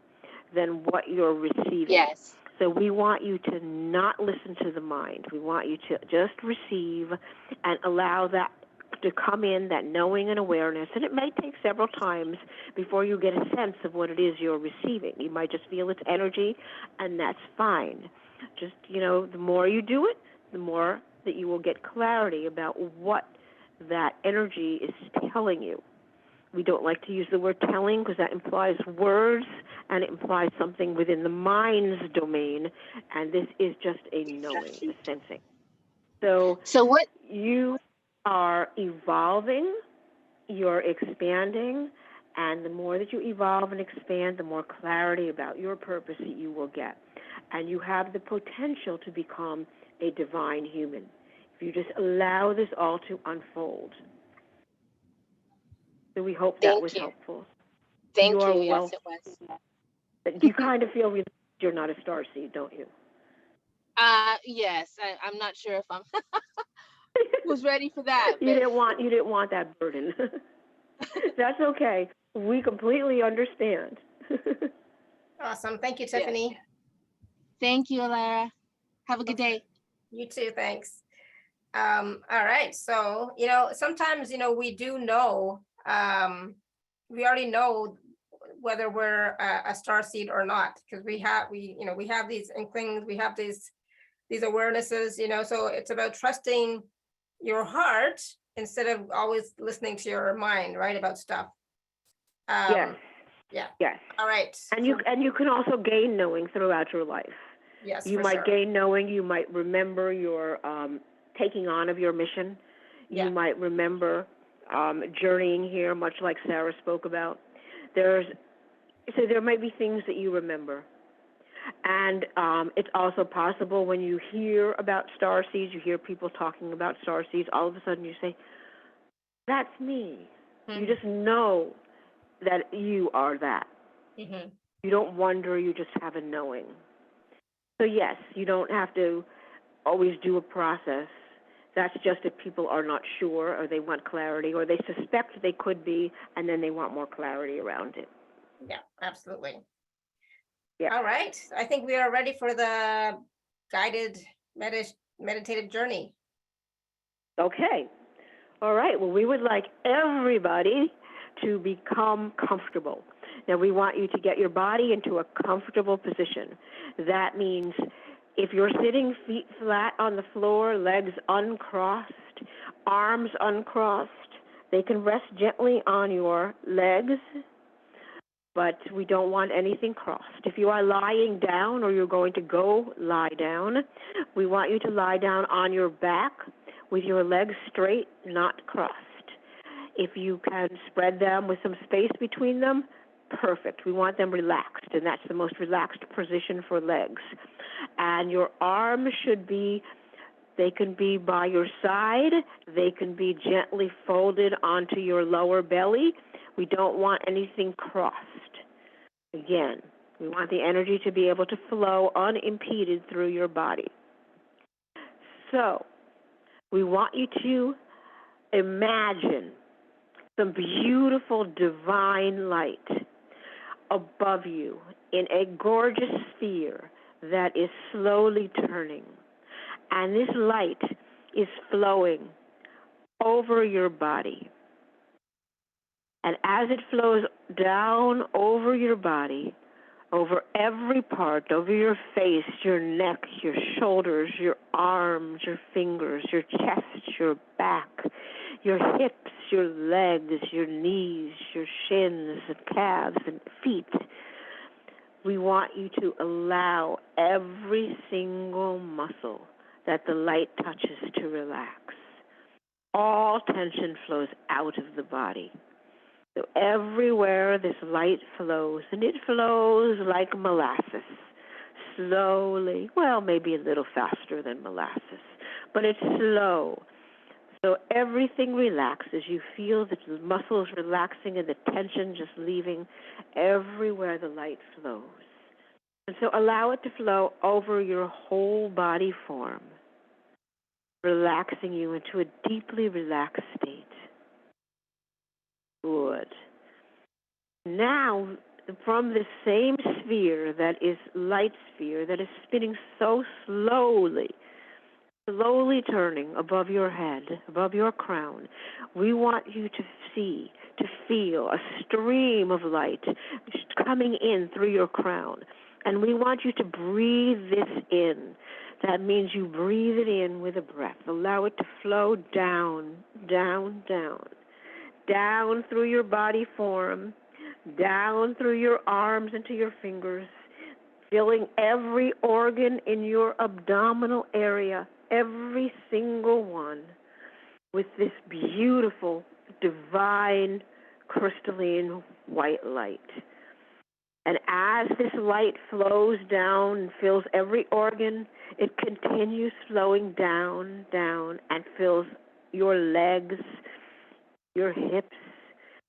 than what you're receiving. Yes. So we want you to not listen to the mind. We want you to just receive and allow that to come in, that knowing and awareness, and it may take several times before you get a sense of what it is you're receiving. You might just feel its energy, and that's fine. Just, the more you do it, the more that you will get clarity about what that energy is telling you. We don't like to use the word telling because that implies words and it implies something within the mind's domain, and this is just a knowing, a sensing. So what? You are evolving, you're expanding, and the more that you evolve and expand, the more clarity about your purpose that you will get. And you have the potential to become a divine human if you just allow this all to unfold. So we hope that was helpful. Thank You are you. Yes, welcome. it was. You kind of feel you're not a starseed, don't you? Yes. I'm not sure if I'm was ready for that. You didn't want that burden. That's okay. We completely understand. Awesome. Thank you, Tiffany. Yes. Thank you, Alara. Have a good day. You too. Thanks. All right. So, sometimes, we do know, we already know whether we're a starseed or not, because we have these inklings, we have these awarenesses, so it's about trusting your heart instead of always listening to your mind, right, about stuff. Yes. Yeah. Yes. All right. And you can also gain knowing throughout your life. Yes. You might gain knowing. You might remember your taking on of your mission. Yeah. You might remember journeying here, much like Sarah spoke about. So there may be things that you remember. And it's also possible when you hear about starseeds, you hear people talking about starseeds, all of a sudden you say, that's me. Mm-hmm. You just know that you are that. Mm-hmm. You don't wonder, you just have a knowing. So yes, you don't have to always do a process. That's just if people are not sure or they want clarity or they suspect they could be and then they want more clarity around it. Yeah, absolutely. Yeah. All right. I think we are ready for the guided meditative journey. Okay. All right. Well, we would like everybody to become comfortable. Now, we want you to get your body into a comfortable position. That means if you're sitting feet flat on the floor, legs uncrossed, arms uncrossed, they can rest gently on your legs, but we don't want anything crossed. If you are lying down or you're going to go lie down, we want you to lie down on your back with your legs straight, not crossed. If you can spread them with some space between them, perfect. We want them relaxed, and that's the most relaxed position for legs. And your arms they can be by your side. They can be gently folded onto your lower belly. We don't want anything crossed. Again, we want the energy to be able to flow unimpeded through your body. So, we want you to imagine some beautiful divine light above you in a gorgeous sphere that is slowly turning. And this light is flowing over your body. And as it flows down over your body, over every part, over your face, your neck, your shoulders, your arms, your fingers, your chest, your back, your hips, your legs, your knees, your shins and calves and feet, we want you to allow every single muscle that the light touches to relax. All tension flows out of the body. So everywhere this light flows, and it flows like molasses, slowly, well, maybe a little faster than molasses, but it's slow. So everything relaxes. You feel the muscles relaxing and the tension just leaving everywhere the light flows. And so allow it to flow over your whole body form, relaxing you into a deeply relaxed state. Good. Now, from the same sphere that is light sphere, that is spinning so slowly, slowly turning above your head, above your crown. We want you to see, to feel a stream of light coming in through your crown. And we want you to breathe this in. That means you breathe it in with a breath. Allow it to flow down, down, down, down through your body form, down through your arms into your fingers, filling every organ in your abdominal area, every single one, with this beautiful, divine, crystalline white light. And as this light flows down and fills every organ, it continues flowing down, down, and fills your legs, your hips.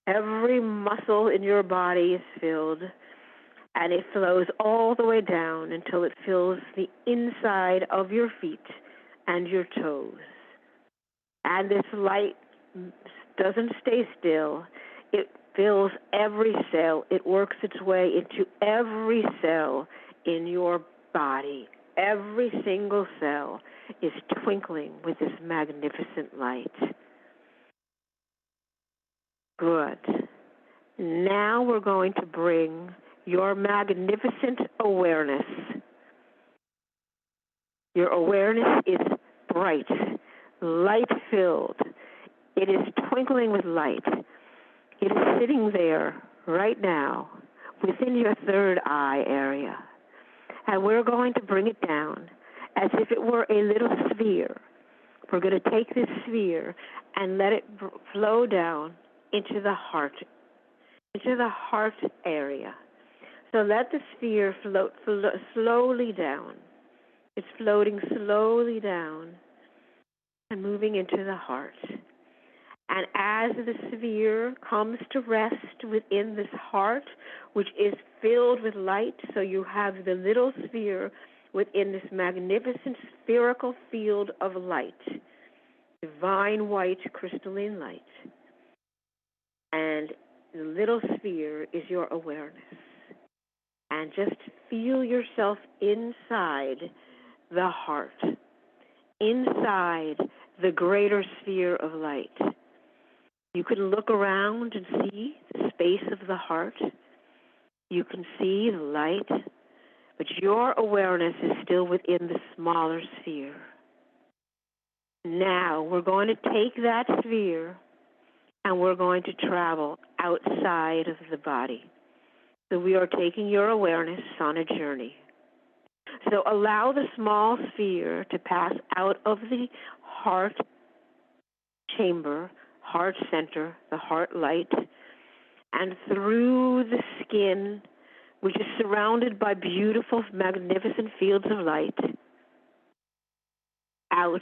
Every muscle in your body is filled, and it flows all the way down until it fills the inside of your feet and your toes. And this light doesn't stay still. It fills every cell. It works its way into every cell in your body. Every single cell is twinkling with this magnificent light. Good. Now we're going to bring your magnificent awareness. Your awareness is bright, light-filled. It is twinkling with light. It is sitting there right now within your third eye area. And we're going to bring it down as if it were a little sphere. We're going to take this sphere and let it flow down into the heart area. So let the sphere float slowly down. It's floating slowly down and moving into the heart. And as the sphere comes to rest within this heart, which is filled with light, so you have the little sphere within this magnificent spherical field of light, divine white crystalline light. And the little sphere is your awareness. And just feel yourself inside the heart, inside the greater sphere of light. You can look around and see the space of the heart. You can see the light, but your awareness is still within the smaller sphere. Now we're going to take that sphere and we're going to travel outside of the body. So we are taking your awareness on a journey. So allow the small sphere to pass out of the heart chamber, heart center, the heart light, and through the skin, which is surrounded by beautiful, magnificent fields of light, out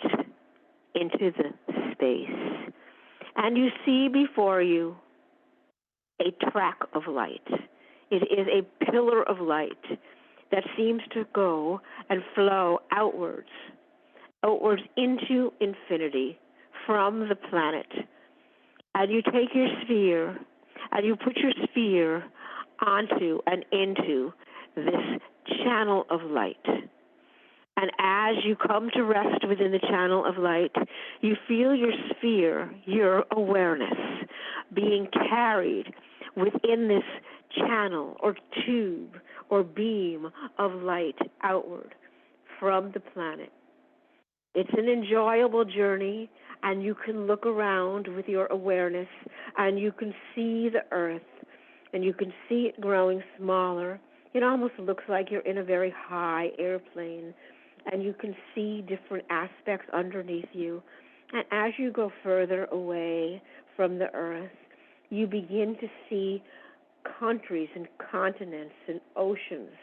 into the space. And you see before you a track of light. It is a pillar of light that seems to go and flow outwards into infinity from the planet. And you take your sphere and you put your sphere onto and into this channel of light. And as you come to rest within the channel of light, you feel your sphere, your awareness, being carried within this channel or tube or beam of light outward from the planet. It's an enjoyable journey, and you can look around with your awareness, and you can see the earth, and you can see it growing smaller. It almost looks like you're in a very high airplane, and you can see different aspects underneath you. And as you go further away from the earth, you begin to see countries and continents and oceans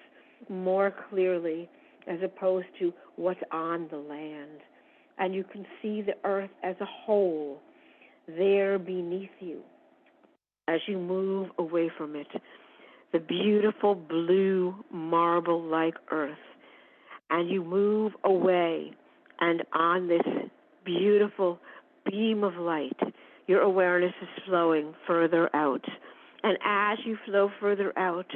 more clearly, as opposed to what's on the land. And you can see the earth as a whole there beneath you as you move away from it. The beautiful blue marble-like earth. And you move away, and on this beautiful beam of light, your awareness is flowing further out. And as you flow further out,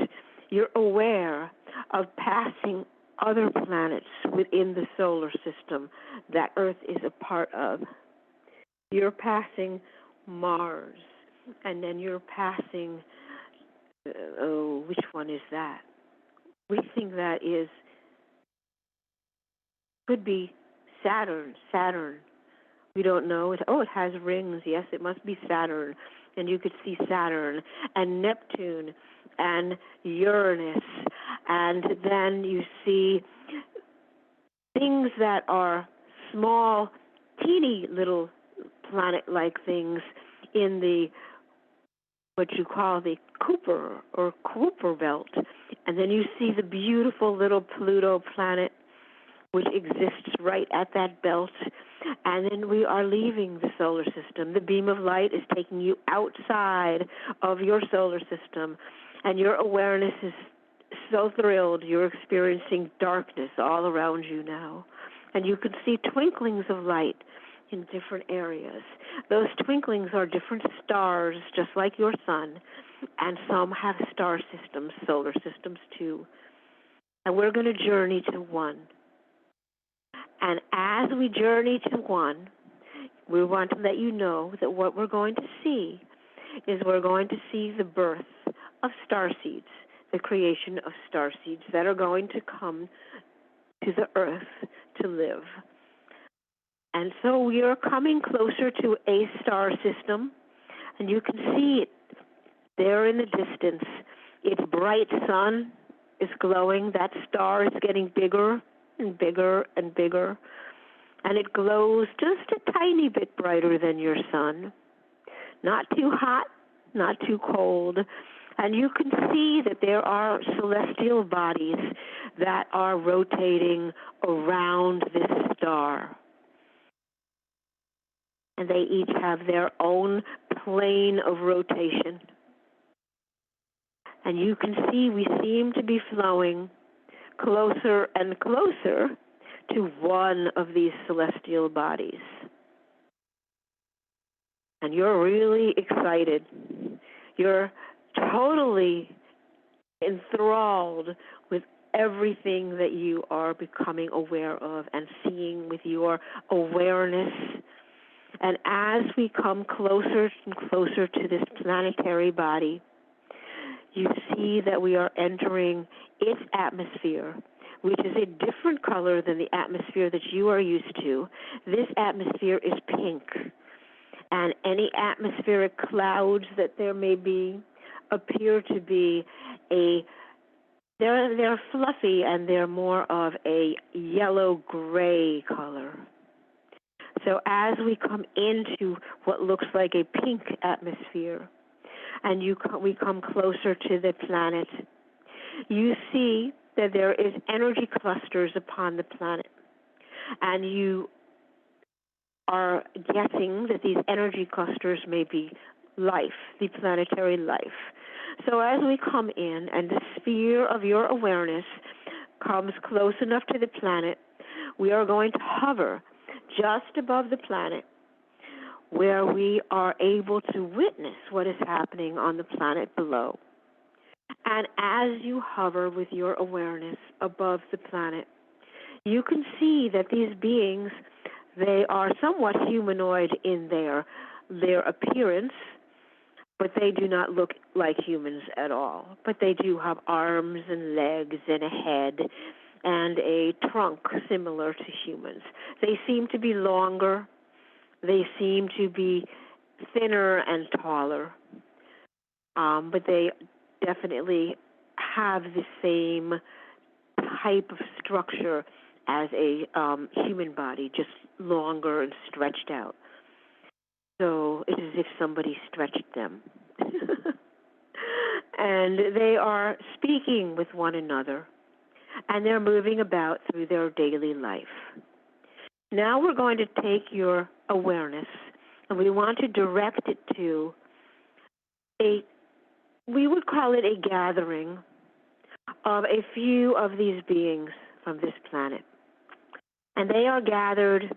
you're aware of passing other planets within the solar system that Earth is a part of. You're passing Mars, and then you're passing, which one is that? We think that could be Saturn. We don't know. It has rings. Yes, it must be Saturn. And you could see Saturn and Neptune and Uranus. And then you see things that are small, teeny little planet-like things in the what you call the Kuiper belt. And then you see the beautiful little Pluto planet, which exists right at that belt. And then we are leaving the solar system. The beam of light is taking you outside of your solar system, and your awareness is so thrilled. You're experiencing darkness all around you now. And you can see twinklings of light in different areas. Those twinklings are different stars, just like your sun, and some have star systems, solar systems too. And we're going to journey to one. And as we journey to one, we want to let you know that what we're going to see is we're going to see the birth of starseeds, the creation of starseeds that are going to come to the earth to live. And so we are coming closer to a star system, and you can see it there in the distance. Its bright sun is glowing. That star is getting bigger and bigger and bigger, and it glows just a tiny bit brighter than your sun. Not too hot, not too cold. And you can see that there are celestial bodies that are rotating around this star. And they each have their own plane of rotation. And you can see we seem to be flowing closer and closer to one of these celestial bodies. And you're really excited. You're totally enthralled with everything that you are becoming aware of and seeing with your awareness. And as we come closer and closer to this planetary body, you see that we are entering its atmosphere, which is a different color than the atmosphere that you are used to. This atmosphere is pink, and any atmospheric clouds that there may be appear to be they're fluffy, and they're more of a yellow-gray color. So as we come into what looks like a pink atmosphere, and we come closer to the planet, you see that there is energy clusters upon the planet. And you are guessing that these energy clusters may be life, the planetary life. So as we come in and the sphere of your awareness comes close enough to the planet, we are going to hover just above the planet, where we are able to witness what is happening on the planet below. And as you hover with your awareness above the planet, you can see that these beings, they are somewhat humanoid in their appearance, but they do not look like humans at all. But they do have arms and legs and a head and a trunk similar to humans. They seem to be longer. They seem to be thinner and taller, but they definitely have the same type of structure as a human body, just longer and stretched out. So it's as if somebody stretched them. And they are speaking with one another, and they're moving about through their daily life. Now we're going to take your awareness, and we want to direct it to we would call it a gathering of a few of these beings from this planet. And they are gathered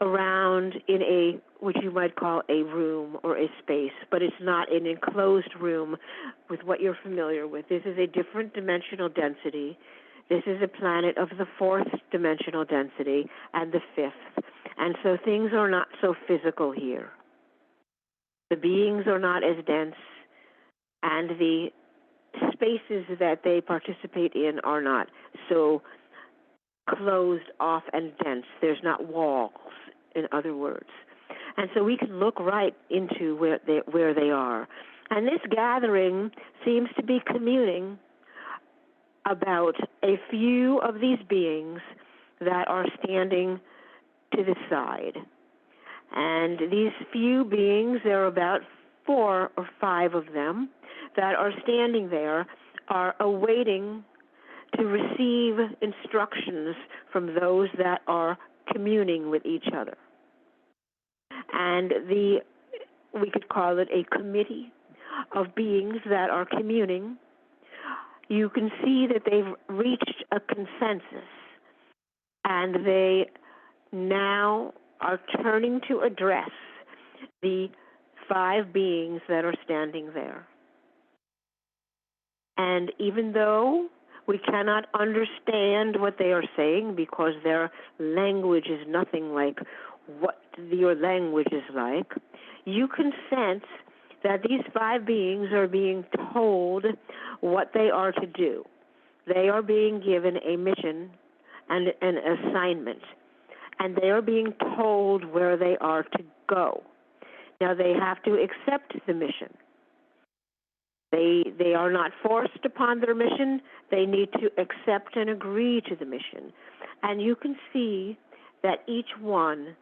around in what you might call a room or a space, but it's not an enclosed room with what you're familiar with. This is a different dimensional density. This is a planet of the 4th dimensional density and the 5th. And so things are not so physical here. The beings are not as dense, and the spaces that they participate in are not so closed off and dense. There's not walls, in other words. And so we can look right into where they are. And this gathering seems to be communing about a few of these beings that are standing to the side. And these few beings, there are about 4 or 5 of them that are standing there, are awaiting to receive instructions from those that are communing with each other. And we could call it a committee of beings that are communing. You can see that they've reached a consensus, and they now are turning to address the 5 beings that are standing there. And even though we cannot understand what they are saying because their language is nothing like what your language is like, you can sense that these 5 beings are being told what they are to do. They are being given a mission and an assignment, and they are being told where they are to go. Now, they have to accept the mission. They are not forced upon their mission. They need to accept and agree to the mission. And you can see that each one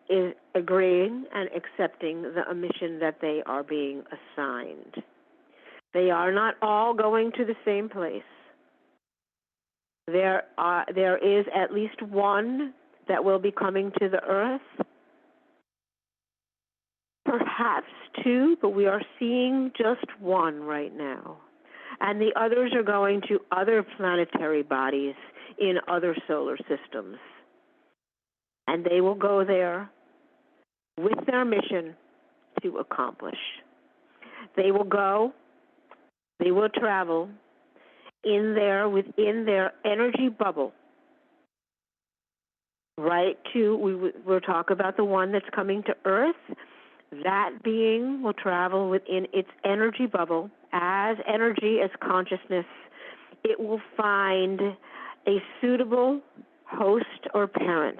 is agreeing and accepting the mission that they are being assigned. They are not all going to the same place. There is at least one that will be coming to the Earth, perhaps 2, but we are seeing just one right now. And the others are going to other planetary bodies in other solar systems. And they will go there with their mission to accomplish. They will go, they will travel within their energy bubble, right to, we'll talk about the one that's coming to Earth. That being will travel within its energy bubble as energy, as consciousness. It will find a suitable host or parent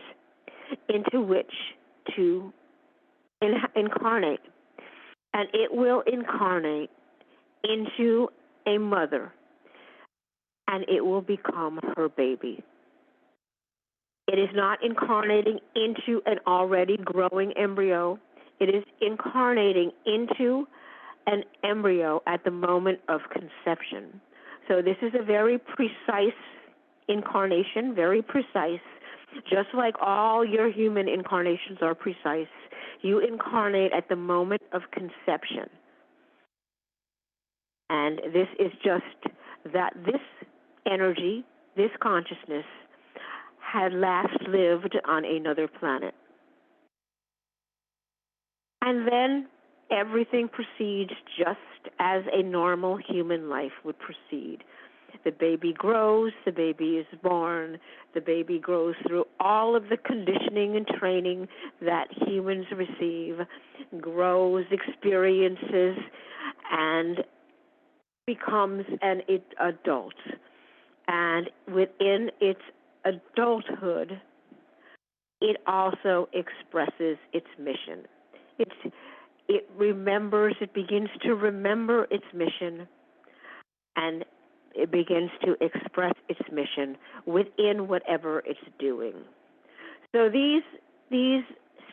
into which to incarnate. And it will incarnate into a mother, and it will become her baby. It is not incarnating into an already growing embryo. It is incarnating into an embryo at the moment of conception. So this is a very precise incarnation, very precise. Just like all your human incarnations are precise, you incarnate at the moment of conception. And this is just that this energy, this consciousness, had last lived on another planet. And then everything proceeds just as a normal human life would proceed. The baby grows, the baby is born, the baby grows through all of the conditioning and training that humans receive, grows, experiences, and becomes an adult. And within its adulthood, it also expresses its mission. It begins to remember its mission, and it begins to express its mission within whatever it's doing. So these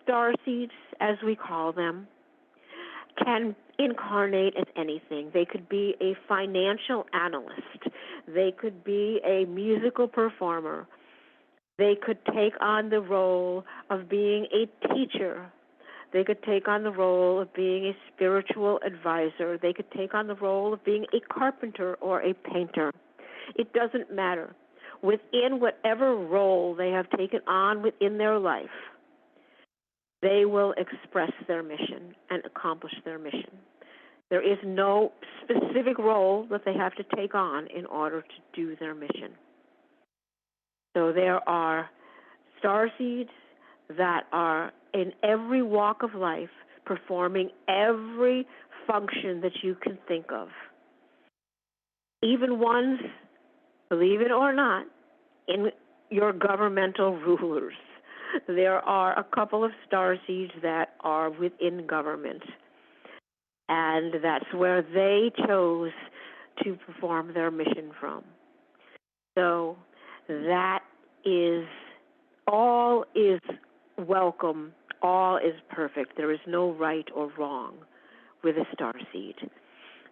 starseeds, as we call them, can incarnate as anything. They could be a financial analyst. They could be a musical performer. They could take on the role of being a teacher. They could take on the role of being a spiritual advisor. They could take on the role of being a carpenter or a painter. It doesn't matter. Within whatever role they have taken on within their life, they will express their mission and accomplish their mission. There is no specific role that they have to take on in order to do their mission. So there are starseeds that are in every walk of life, performing every function that you can think of. Even ones, believe it or not, in your governmental rulers. There are a couple of starseeds that are within government, and that's where they chose to perform their mission from. So that is, all is welcome, all is perfect. There is no right or wrong with a starseed.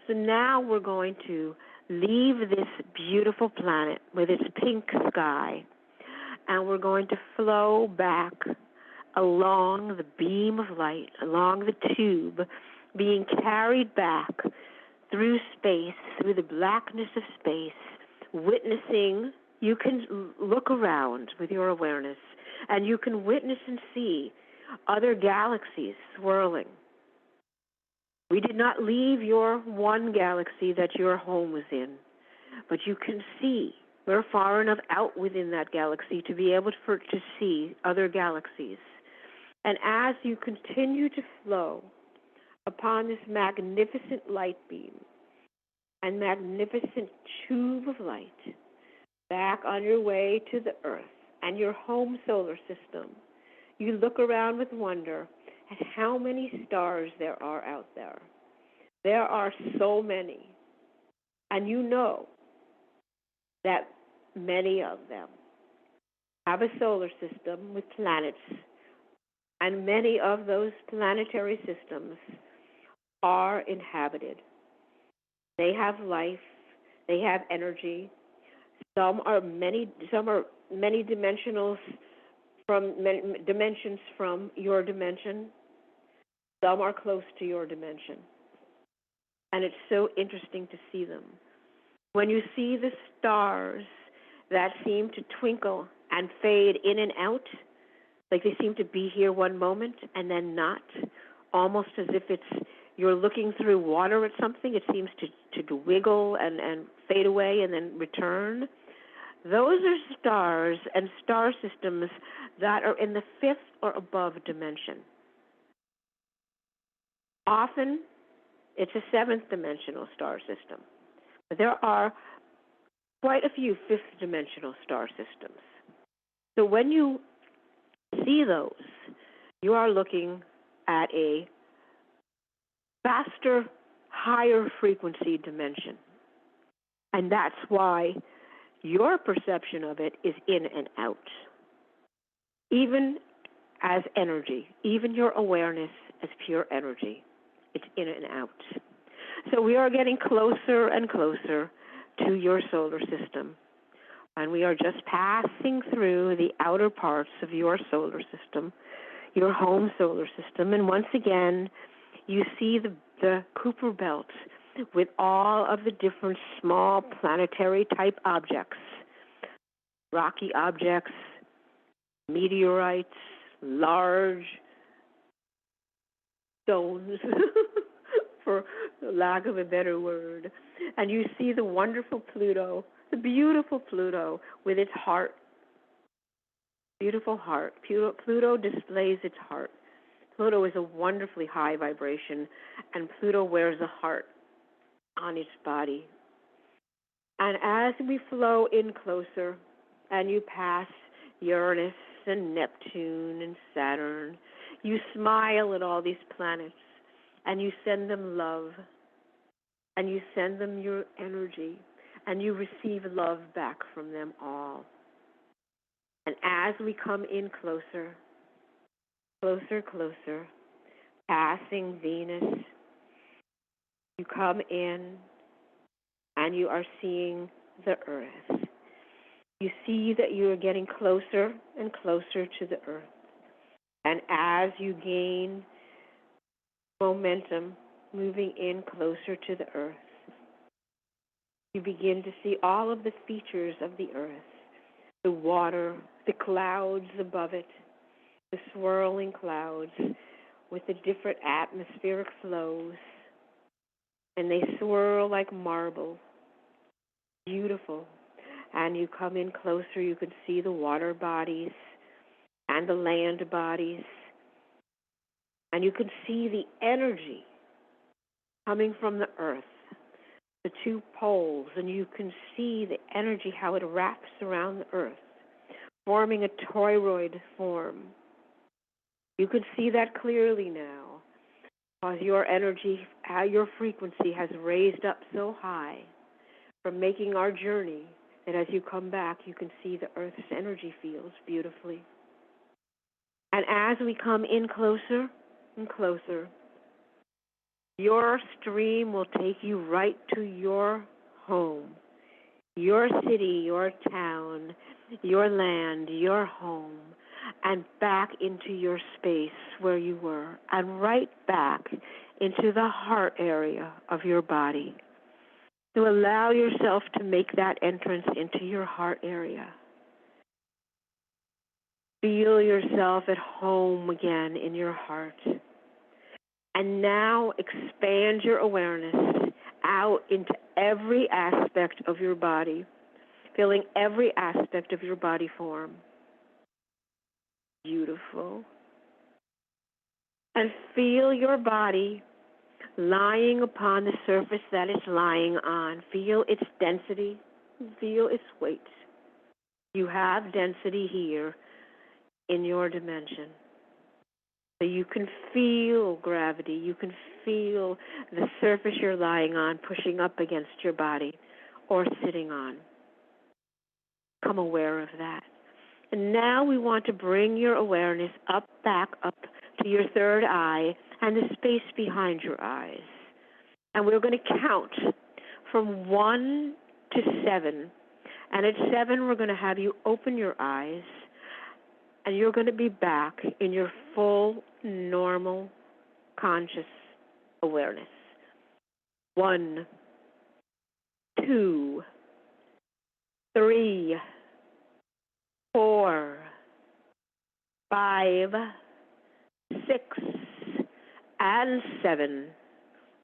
So now we're going to leave this beautiful planet with its pink sky, and we're going to flow back along the beam of light, along the tube, being carried back through space, through the blackness of space, witnessing. You can look around with your awareness, and you can witness and see other galaxies swirling. We did not leave your one galaxy that your home was in, but you can see. We're far enough out within that galaxy to be able to see other galaxies. And as you continue to flow upon this magnificent light beam and magnificent tube of light, back on your way to the Earth and your home solar system, you look around with wonder at how many stars there are out there. There are so many. And you know that many of them have a solar system with planets, and many of those planetary systems are inhabited. They have life, they have energy. Some are many dimensionals dimensions from your dimension. Some are close to your dimension. And it's so interesting to see them. When you see the stars that seem to twinkle and fade in and out, like they seem to be here one moment and then not, almost as if you're looking through water at something. It seems to wiggle and fade away and then return. Those are stars and star systems that are in the fifth or above dimension. Often, it's a seventh dimensional star system. But there are quite a few fifth dimensional star systems. So when you see those, you are looking at a faster, higher frequency dimension. And that's why your perception of it is in and out. Even as energy, even your awareness as pure energy, it's in and out. So we are getting closer and closer to your solar system. And we are just passing through the outer parts of your solar system, your home solar system. And once again, you see the Kuiper belt with all of the different small planetary type objects, rocky objects, meteorites, large stones, for lack of a better word. And you see the wonderful Pluto, the beautiful Pluto with its heart, beautiful heart. Pluto displays its heart. Pluto is a wonderfully high vibration, and Pluto wears a heart on its body. And as we flow in closer, and you pass Uranus and Neptune and Saturn, you smile at all these planets, and you send them love, and you send them your energy, and you receive love back from them all. And as we come in closer, closer, closer, passing Venus, you come in and you are seeing the Earth. You see that you are getting closer and closer to the Earth. And as you gain momentum, moving in closer to the Earth, you begin to see all of the features of the Earth, the water, the clouds above it, the swirling clouds with the different atmospheric flows, and they swirl like marble. Beautiful. and you come in closer, you can see the water bodies and the land bodies, and you can see the energy coming from the earth, the two poles, and you can see the energy, how it wraps around the earth, forming a toroid form. You can see that clearly now, because your energy, your frequency has raised up so high from making our journey that as you come back, you can see the earth's energy fields beautifully. And as we come in closer and closer, your stream will take you right to your home, your city, your town, your land, your home, and back into your space where you were, and right back into the heart area of your body. To allow yourself to make that entrance into your heart area. Feel yourself at home again in your heart. And now expand your awareness out into every aspect of your body, feeling every aspect of your body form. Beautiful. And feel your body lying upon the surface that it's lying on. Feel its density. Feel its weight. You have density here in your dimension. So you can feel gravity. You can feel the surface you're lying on pushing up against your body or sitting on. Become aware of that. And now we want to bring your awareness back up to your third eye and the space behind your eyes. And we're going to count from 1 to 7. And at 7, we're going to have you open your eyes, and you're going to be back in your full, normal, conscious awareness. 1, 2, 3, 4, 5, 6, and 7.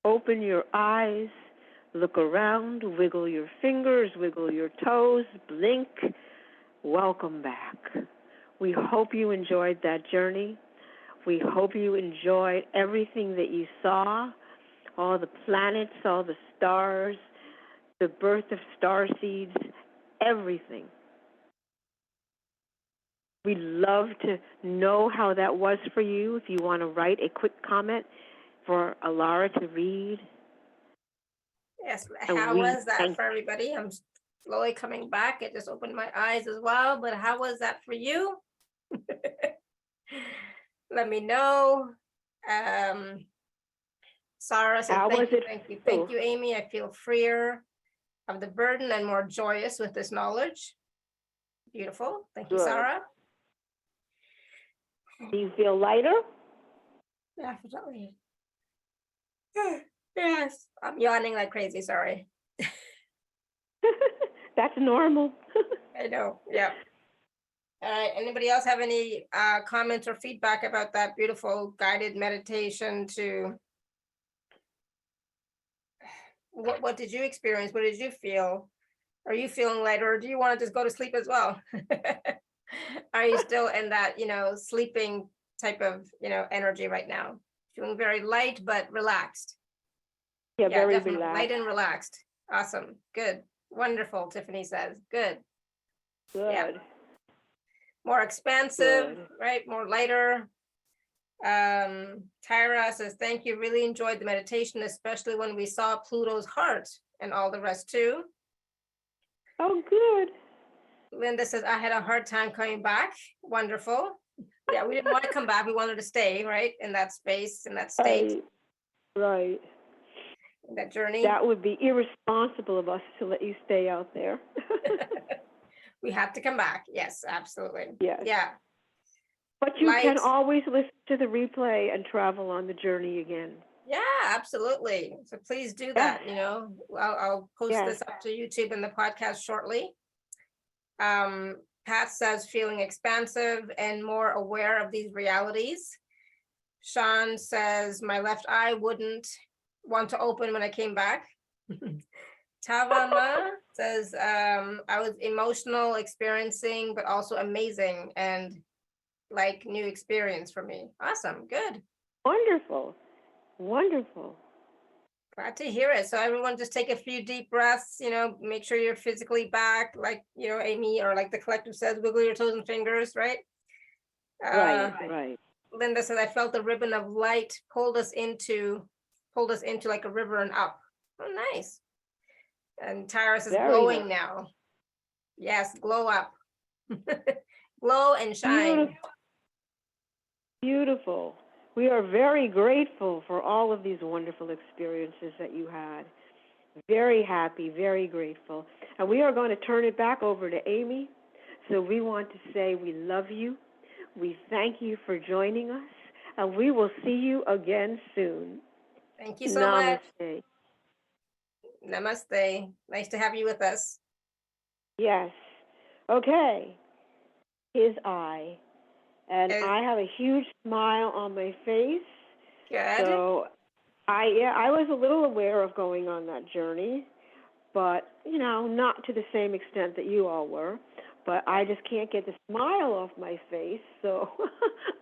Open your eyes, look around, wiggle your fingers, wiggle your toes, blink. Welcome back. We hope you enjoyed that journey. We hope you enjoyed everything that you saw, all the planets, all the stars, the birth of starseeds, everything. We'd love to know how that was for you. If you want to write a quick comment for Alara to read. Yes, how was that for everybody? I'm slowly coming back. It just opened my eyes as well, but how was that for you? Let me know. Sarah said, thank you, Amy. I feel freer of the burden and more joyous with this knowledge. Beautiful. Thank you, Sarah. Do you feel lighter? Definitely. Yes. I'm yawning like crazy, sorry. That's normal. I know, yeah. All right, anybody else have any comments or feedback about that beautiful guided meditation to, what did you experience? What did you feel? Are you feeling lighter, or do you want to just go to sleep as well? Are you still in that, sleeping type of, energy right now? Feeling very light, but relaxed. Yeah, very definitely relaxed. Light and relaxed. Awesome. Good. Wonderful, Tiffany says. Good. Good. Yeah. More expansive, Good. right? More lighter. Tyra says, thank you. Really enjoyed the meditation, especially when we saw Pluto's heart and all the rest too. Oh, good. Linda says, I had a hard time coming back. Wonderful. Yeah, we didn't want to come back. We wanted to stay, right? In that space, in that state. Right. In that journey. That would be irresponsible of us to let you stay out there. We have to come back. Yes, absolutely. Yes. Yeah. But you can always listen to the replay and travel on the journey again. Yeah, absolutely. So please do that. I'll post this up to YouTube and the podcast shortly. Pat says feeling expansive and more aware of these realities. Sean says my left eye wouldn't want to open when I came back. Tavama Says, I was emotional, experiencing, but also amazing and like new experience for me. Awesome. Good. Wonderful. Wonderful. Glad to hear it. So everyone just take a few deep breaths, make sure you're physically back, like, Amy, or like the collective says, wiggle your toes and fingers, right? Right. Linda said, I felt the ribbon of light pulled us into like a river and up. Oh, nice. And Tyrus is Very glowing nice. now. Yes, glow up. Glow and shine. Beautiful. We are very grateful for all of these wonderful experiences that you had. Very happy, very grateful. And we are going to turn it back over to Amy. So we want to say we love you. We thank you for joining us. And we will see you again soon. Thank you so much. Namaste. Namaste. Nice to have you with us. Yes. Okay. His eye. And I have a huge smile on my face. Good. So I was a little aware of going on that journey, but, not to the same extent that you all were. But I just can't get the smile off my face. So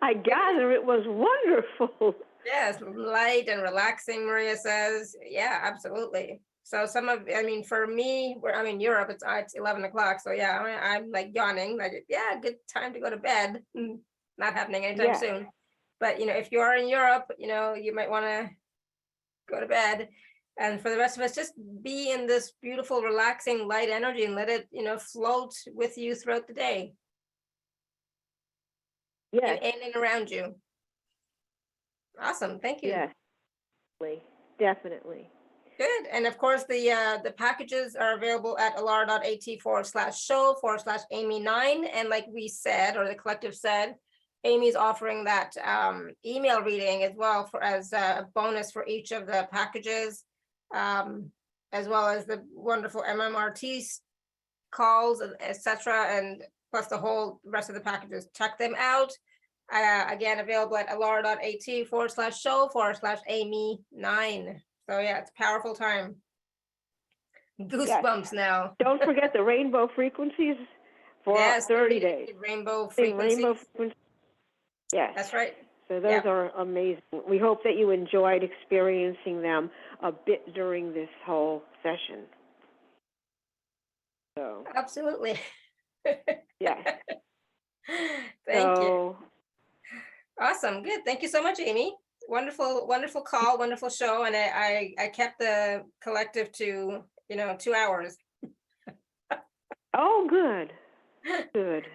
I gather it was wonderful. Yes, light and relaxing, Maria says. Yeah, absolutely. So for me, where I'm in Europe, it's 11 o'clock. So yeah, I'm like yawning, like, yeah, good time to go to bed. Not happening anytime soon. But, if you are in Europe, you might want to go to bed. And for the rest of us, just be in this beautiful, relaxing, light energy and let it, float with you throughout the day. Yes. In and around you. Awesome. Thank you. Yes. Definitely. Good. And of course, the packages are available at alara.at/show/Amy9. And like we said, or the collective said, Amy's offering that email reading as well as a bonus for each of the packages, as well as the wonderful MMRT calls, etc., and plus the whole rest of the packages. Check them out. Again, available at alara.at/show/Amy9. So yeah, it's a powerful time. Goosebumps now. Don't forget the rainbow frequencies for 30 days. Rainbow frequencies. Yes. That's right. So those are amazing. We hope that you enjoyed experiencing them a bit during this whole session. So. Absolutely. Yes. Thank you. Awesome. Good. Thank you so much, Amy. Wonderful, wonderful call, wonderful show. And I kept the collective to, 2 hours. Oh, good. Good.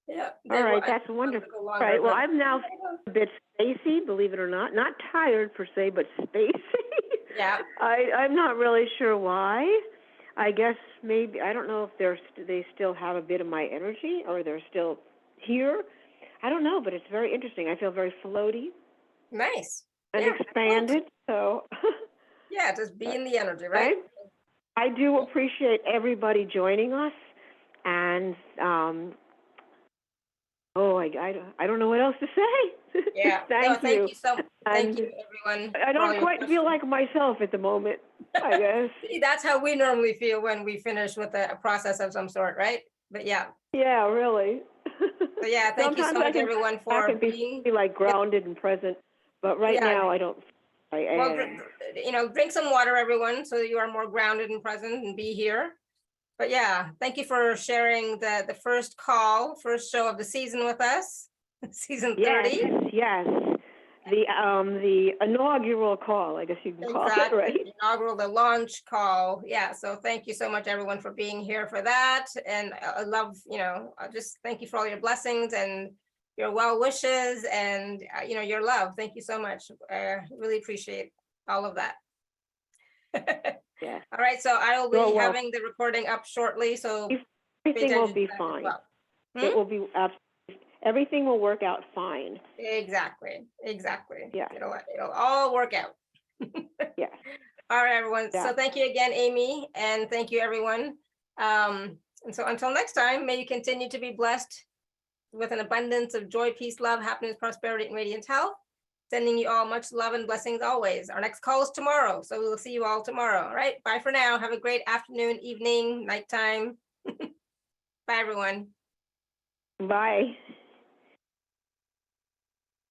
Yeah. All right. That's wonderful. All right. Well, I'm now a bit spacey, believe it or not. Not tired per se, but spacey. Yeah. I'm not really sure why. I guess maybe, I don't know if they still have a bit of my energy or they're still here. I don't know, but it's very interesting. I feel very floaty. Nice. And expanded. So. Yeah, just be in the energy, right? I do appreciate everybody joining us. And, I don't know what else to say. Yeah. Thank you. Thank you, everyone. I don't quite feel like myself at the moment, I guess. See, that's how we normally feel when we finish with a process of some sort, right? But yeah. Yeah, really. So yeah, thank you so much, everyone, for being like grounded and present. But right now, I don't. Drink some water, everyone, so you are more grounded and present and be here. But yeah, thank you for sharing the first show of the season with us, season 30. Yes. The inaugural call, I guess you can call it, right? The inaugural, the launch call. Yeah. So thank you so much, everyone, for being here for that. And I love, I just thank you for all your blessings and your well wishes and, your love. Thank you so much. Really appreciate all of that. Yeah. All right. So I will be having the recording up shortly. So everything will be fine. Well. It will be absolutely. Everything will work out fine. Exactly. Yeah. It'll all work out. Yeah. All right, everyone. Yeah. So thank you again, Amy, and thank you, everyone. And so until next time, may you continue to be blessed with an abundance of joy, peace, love, happiness, prosperity, and radiant health. Sending you all much love and blessings always. Our next call is tomorrow, so we will see you all tomorrow. All right, bye for now. Have a great afternoon, evening, nighttime. Bye, everyone. Bye.